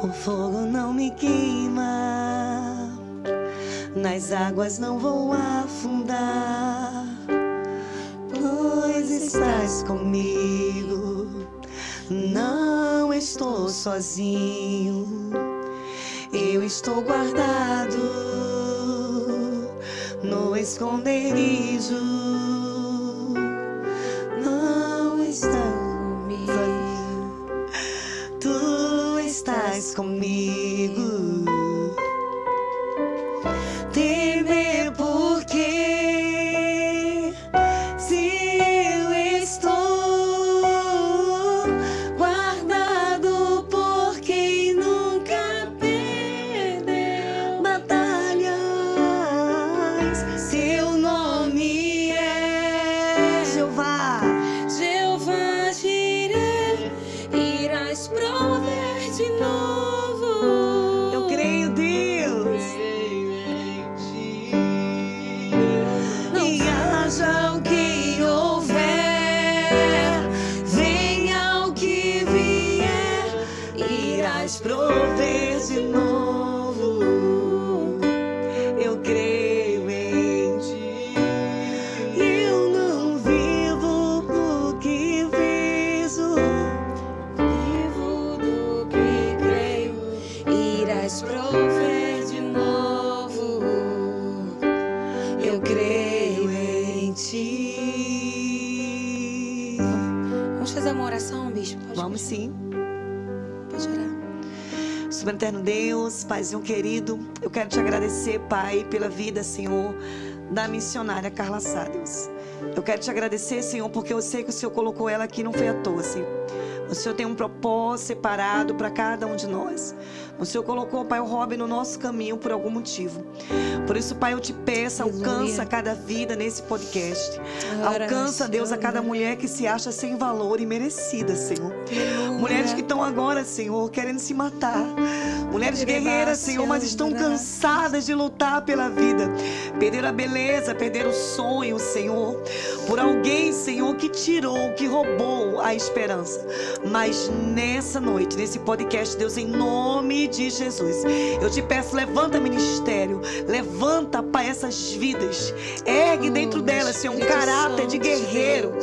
O fogo não me queima, nas águas não vou afundar, pois estás comigo, não estou sozinho, eu estou guardado no esconderijo, não estás comigo, tu estás comigo. Temer por quê? Se eu estou guardado por quem nunca perdeu batalhas. Seu nome é Jeová. Jeová Jireh, irás prover de novo. Eu creio, Deus. E haja o que houver, venha o que vier, irás prover de novo. Eu creio em ti. Eu não vivo do que vejo, Vivo do que creio, irás prover de novo. eu creio em ti. Vamos fazer uma oração, bispo? Vamos sim. Pode orar. Super eterno Deus, Paizinho querido, eu quero te agradecer, Pai, pela vida, Senhor, da missionária Carla Sá, Deus. Eu quero te agradecer, Senhor, porque eu sei que o Senhor colocou ela aqui, não foi à toa, Senhor. O Senhor tem um propósito separado para cada um de nós. O Senhor colocou, Pai, o Robin no nosso caminho por algum motivo. Por isso, Pai, eu te peço, alcança cada vida nesse podcast. Alcança, Deus, a cada mulher que se acha sem valor e merecida, Senhor. Mulheres que estão agora, Senhor, querendo se matar. Mulheres guerreiras, Senhor, mas estão cansadas de lutar pela vida. Perderam a beleza, perderam o sonho, Senhor. Por alguém, Senhor, que tirou, que roubou a esperança. Mas nessa noite, nesse podcast, Deus, em nome de Jesus, eu te peço, levanta ministério. Levanta, Pai, essas vidas. Ergue dentro delas, Senhor, um caráter de guerreiro.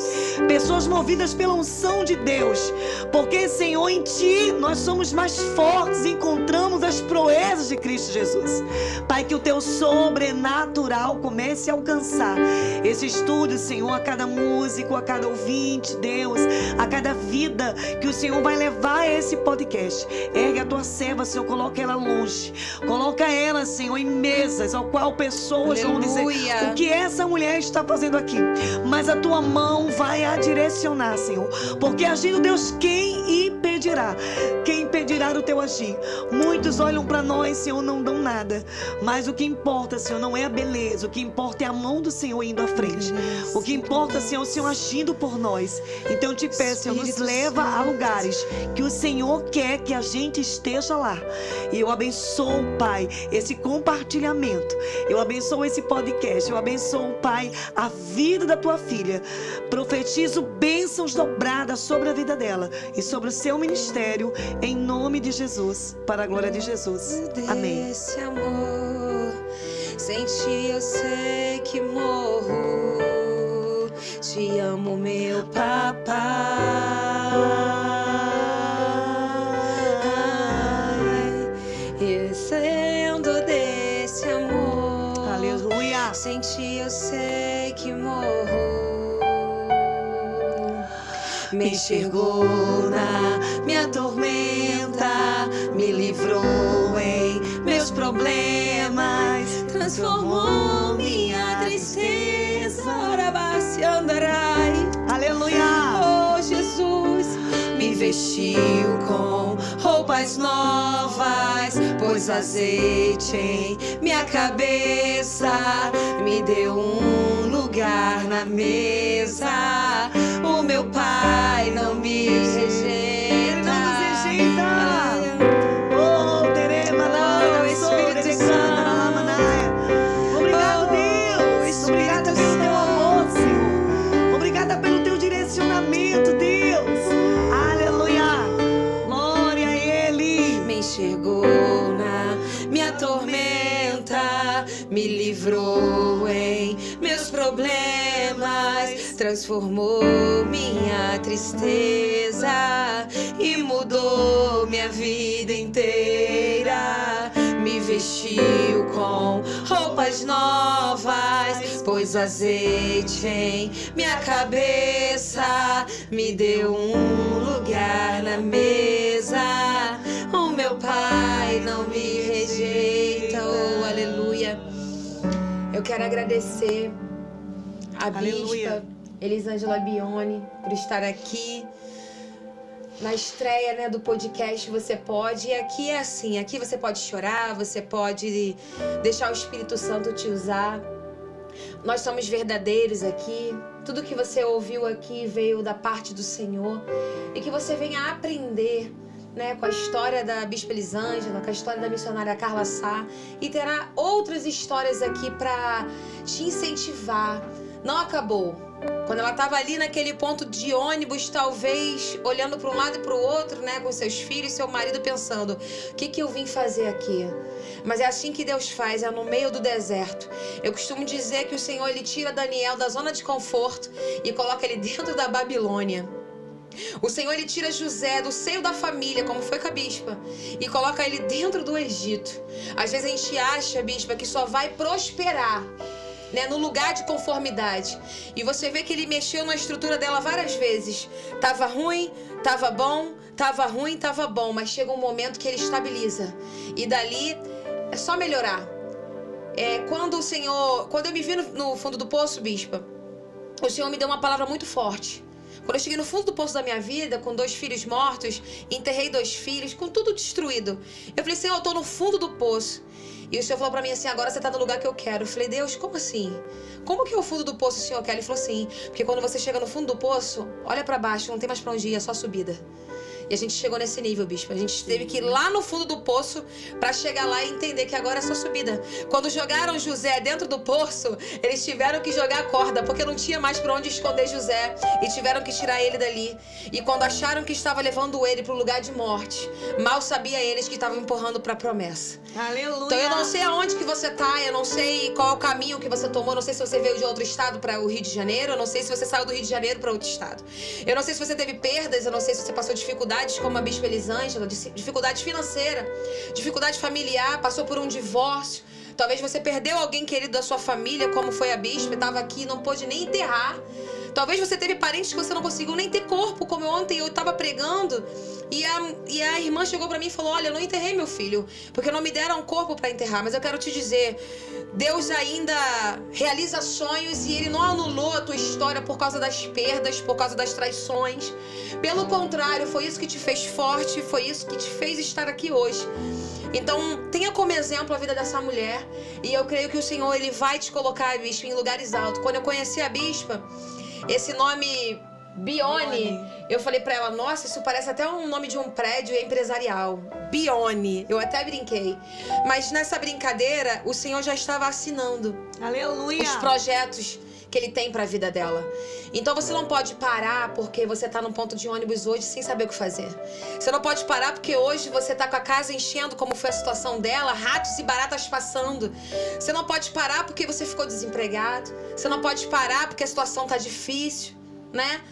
Pessoas movidas pela unção de Deus. Porque, Senhor, em Ti nós somos mais fortes e encontramos as proezas de Cristo Jesus. Pai, que o Teu sobrenatural comece a alcançar esse estúdio, Senhor, a cada músico, a cada ouvinte, Deus, a cada vida que o Senhor vai levar a esse podcast. Ergue a Tua serva, Senhor, coloca ela longe. Coloca ela, Senhor, em mesas, ao qual pessoas vão dizer o que essa mulher está fazendo aqui. Mas a Tua mão vai a direcionar, Senhor. Porque agindo, Deus, quem impedirá? Quem impedirá do Teu agir? Muitos olham para nós, Senhor, não dão nada. Mas o que importa, Senhor, não é a beleza. O que importa é a mão do Senhor indo à frente. O que importa, Senhor, é o Senhor agindo por nós. Então eu te peço, Senhor, nos leva a lugares que o Senhor quer que a gente esteja lá. E eu abençoo, Pai, esse compartilhamento. Eu abençoo esse podcast. Eu abençoo, Pai, a vida da Tua filha. Profetizo bênçãos dobradas sobre a vida dela e sobre o seu ministério, em nome de Jesus, para a glória de Jesus. Amém. Esse amor, sem Ti eu sei que morro. Te amo, meu papai. E sendo desse amor, aleluia, sem Ti eu sei que morro. Me enxergou na minha tormenta, me livrou em meus problemas, transformou minha tristeza. Orabasse andarai. Aleluia. Oh, Jesus, me vestiu com roupas novas, pôs azeite em minha cabeça, me deu um lugar na mesa. O meu Pai não me rejeita. Não nos rejeita. Oh, terema lá, Espírito Santo. Obrigado, Deus. Obrigada pelo Teu amor, Senhor. Obrigada pelo Teu direcionamento, Deus. Aleluia. Glória a Ele. Me enxergou na minha tormenta, me livrou em meus problemas, transformou minha tristeza e mudou minha vida inteira. Me vestiu com roupas novas, pôs azeite em minha cabeça, me deu um lugar na mesa. O meu Pai não me rejeita. Oh, aleluia. Eu quero agradecer a Bispa Elisângela Bione por estar aqui na estreia, né, do podcast Você Pode. E aqui é assim, aqui você pode chorar, você pode deixar o Espírito Santo te usar. Nós somos verdadeiros aqui. Tudo que você ouviu aqui veio da parte do Senhor. E que você venha aprender, né, com a história da Bispa Elisângela, com a história da missionária Carla Sá. E terá outras histórias aqui para te incentivar. Não acabou. Quando ela estava ali naquele ponto de ônibus, talvez olhando para um lado e para o outro, né, com seus filhos, seu marido, pensando: o que eu vim fazer aqui? Mas é assim que Deus faz, é no meio do deserto. Eu costumo dizer que o Senhor, Ele tira Daniel da zona de conforto e coloca ele dentro da Babilônia. O Senhor, Ele tira José do seio da família, como foi com a bispa, e coloca ele dentro do Egito. Às vezes a gente acha, bispa, que só vai prosperar, né, no lugar de conformidade. E você vê que Ele mexeu na estrutura dela várias vezes. Tava ruim, tava bom, tava ruim, tava bom. Mas chega um momento que Ele estabiliza. E dali é só melhorar. Quando eu me vi no fundo do poço, bispa, o Senhor me deu uma palavra muito forte. Quando eu cheguei no fundo do poço da minha vida, com 2 filhos mortos, enterrei 2 filhos, com tudo destruído. Eu falei, Senhor, eu tô no fundo do poço. E o Senhor falou pra mim assim, agora você tá no lugar que eu quero. Eu falei, Deus, como assim? Como que é o fundo do poço o Senhor quer? Ele falou assim, porque quando você chega no fundo do poço, olha pra baixo, não tem mais pra onde ir, é só subida. E a gente chegou nesse nível, bispo. A gente teve que ir lá no fundo do poço pra chegar lá e entender que agora é só subida. Quando jogaram José dentro do poço, eles tiveram que jogar a corda, porque não tinha mais pra onde esconder José. E tiveram que tirar ele dali. E quando acharam que estava levando ele pro lugar de morte, mal sabia eles que estavam empurrando pra promessa. Aleluia! Então eu não sei aonde que você tá, eu não sei qual é o caminho que você tomou, eu não sei se você veio de outro estado para o Rio de Janeiro, eu não sei se você saiu do Rio de Janeiro para outro estado. Eu não sei se você teve perdas, eu não sei se você passou dificuldades como a Bispa Elisângela, dificuldade financeira, dificuldade familiar, passou por um divórcio. Talvez você perdeu alguém querido da sua família, como foi a Bispa, estava aqui e não pôde nem enterrar. Talvez você teve parentes que você não conseguiu nem ter corpo, como ontem eu estava pregando. E a irmã chegou pra mim e falou, olha, eu não enterrei meu filho, porque não me deram um corpo pra enterrar. Mas eu quero te dizer, Deus ainda realiza sonhos e Ele não anulou a tua história por causa das perdas, por causa das traições. Pelo contrário, foi isso que te fez forte, foi isso que te fez estar aqui hoje. Então, tenha como exemplo a vida dessa mulher. E eu creio que o Senhor, Ele vai te colocar, Bispa, em lugares altos. Quando eu conheci a Bispa, esse nome Bione, eu falei pra ela, nossa, isso parece até um nome de um prédio empresarial. Bione, eu até brinquei. Mas nessa brincadeira, o Senhor já estava assinando, aleluia, os projetos que Ele tem pra vida dela. Então você não pode parar porque você tá num ponto de ônibus hoje sem saber o que fazer. Você não pode parar porque hoje você tá com a casa enchendo, como foi a situação dela, ratos e baratas passando. Você não pode parar porque você ficou desempregado. Você não pode parar porque a situação tá difícil, né?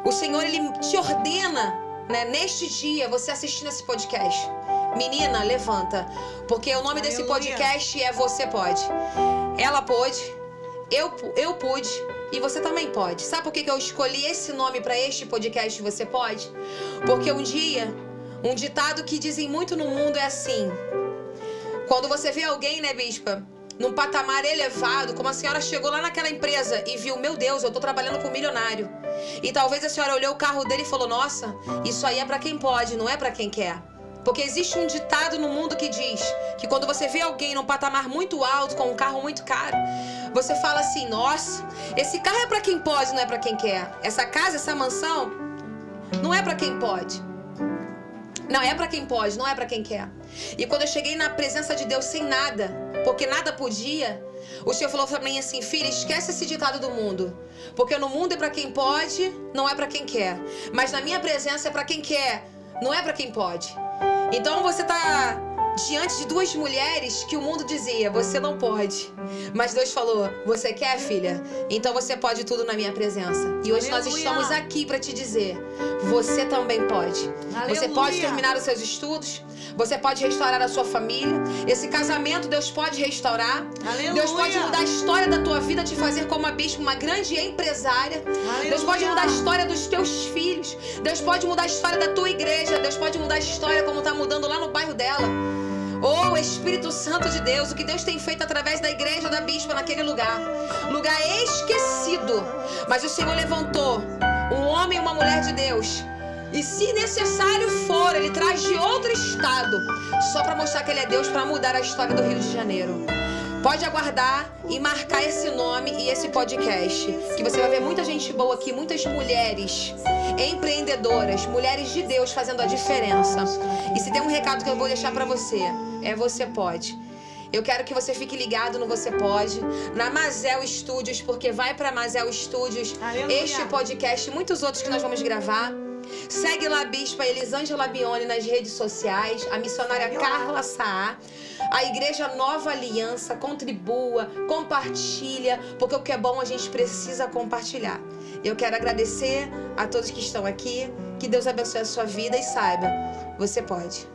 O Senhor, Ele te ordena, né, neste dia, você assistindo esse podcast. Menina, levanta. Porque o nome desse podcast é Você Pode. Ela pôde, eu pude e você também pode. Sabe por que eu escolhi esse nome para este podcast Você Pode? Porque um dia, um ditado que dizem muito no mundo é assim. Quando você vê alguém, né, Bispa, num patamar elevado, como a senhora chegou lá naquela empresa e viu, meu Deus, eu tô trabalhando com um milionário. E talvez a senhora olhou o carro dele e falou, nossa, isso aí é pra quem pode, não é pra quem quer. Porque existe um ditado no mundo que diz que quando você vê alguém num patamar muito alto, com um carro muito caro, você fala assim, nossa, esse carro é pra quem pode, não é pra quem quer. Essa casa, essa mansão, não é pra quem pode. Não, é pra quem pode, não é pra quem quer. E quando eu cheguei na presença de Deus sem nada, porque nada podia, o Senhor falou pra mim assim, filha, esquece esse ditado do mundo. Porque no mundo é pra quem pode, não é pra quem quer. Mas na minha presença é pra quem quer, não é pra quem pode. Então você tá diante de 2 mulheres que o mundo dizia, você não pode. Mas Deus falou, você quer, filha? Então você pode tudo na minha presença. E hoje nós estamos aqui para te dizer, você também pode. Aleluia. Você pode terminar os seus estudos, você pode restaurar a sua família. Esse casamento Deus pode restaurar. Aleluia. Deus pode mudar a história da tua vida, te fazer como a bispa, uma grande empresária. Aleluia. Deus pode mudar a história dos teus filhos. Deus pode mudar a história da tua igreja. Deus pode mudar a história como está mudando lá no bairro dela. Oh, Espírito Santo de Deus, o que Deus tem feito através da igreja da bispa naquele lugar. Lugar esquecido. Mas o Senhor levantou um homem e uma mulher de Deus. E se necessário for, Ele traz de outro estado, só para mostrar que Ele é Deus, para mudar a história do Rio de Janeiro. Pode aguardar e marcar esse nome e esse podcast, que você vai ver muita gente boa aqui, muitas mulheres empreendedoras, mulheres de Deus fazendo a diferença. E se tem um recado que eu vou deixar para você, é Você Pode. Eu quero que você fique ligado no Você Pode, na Mazel Studios, porque vai para Mazel Studios, aleluia, este podcast e muitos outros que nós vamos gravar. Segue lá a Bispa Elisângela Bione nas redes sociais, a missionária Carla Saá, a Igreja Nova Aliança. Contribua, compartilha, porque o que é bom a gente precisa compartilhar. Eu quero agradecer a todos que estão aqui, que Deus abençoe a sua vida e saiba, você pode.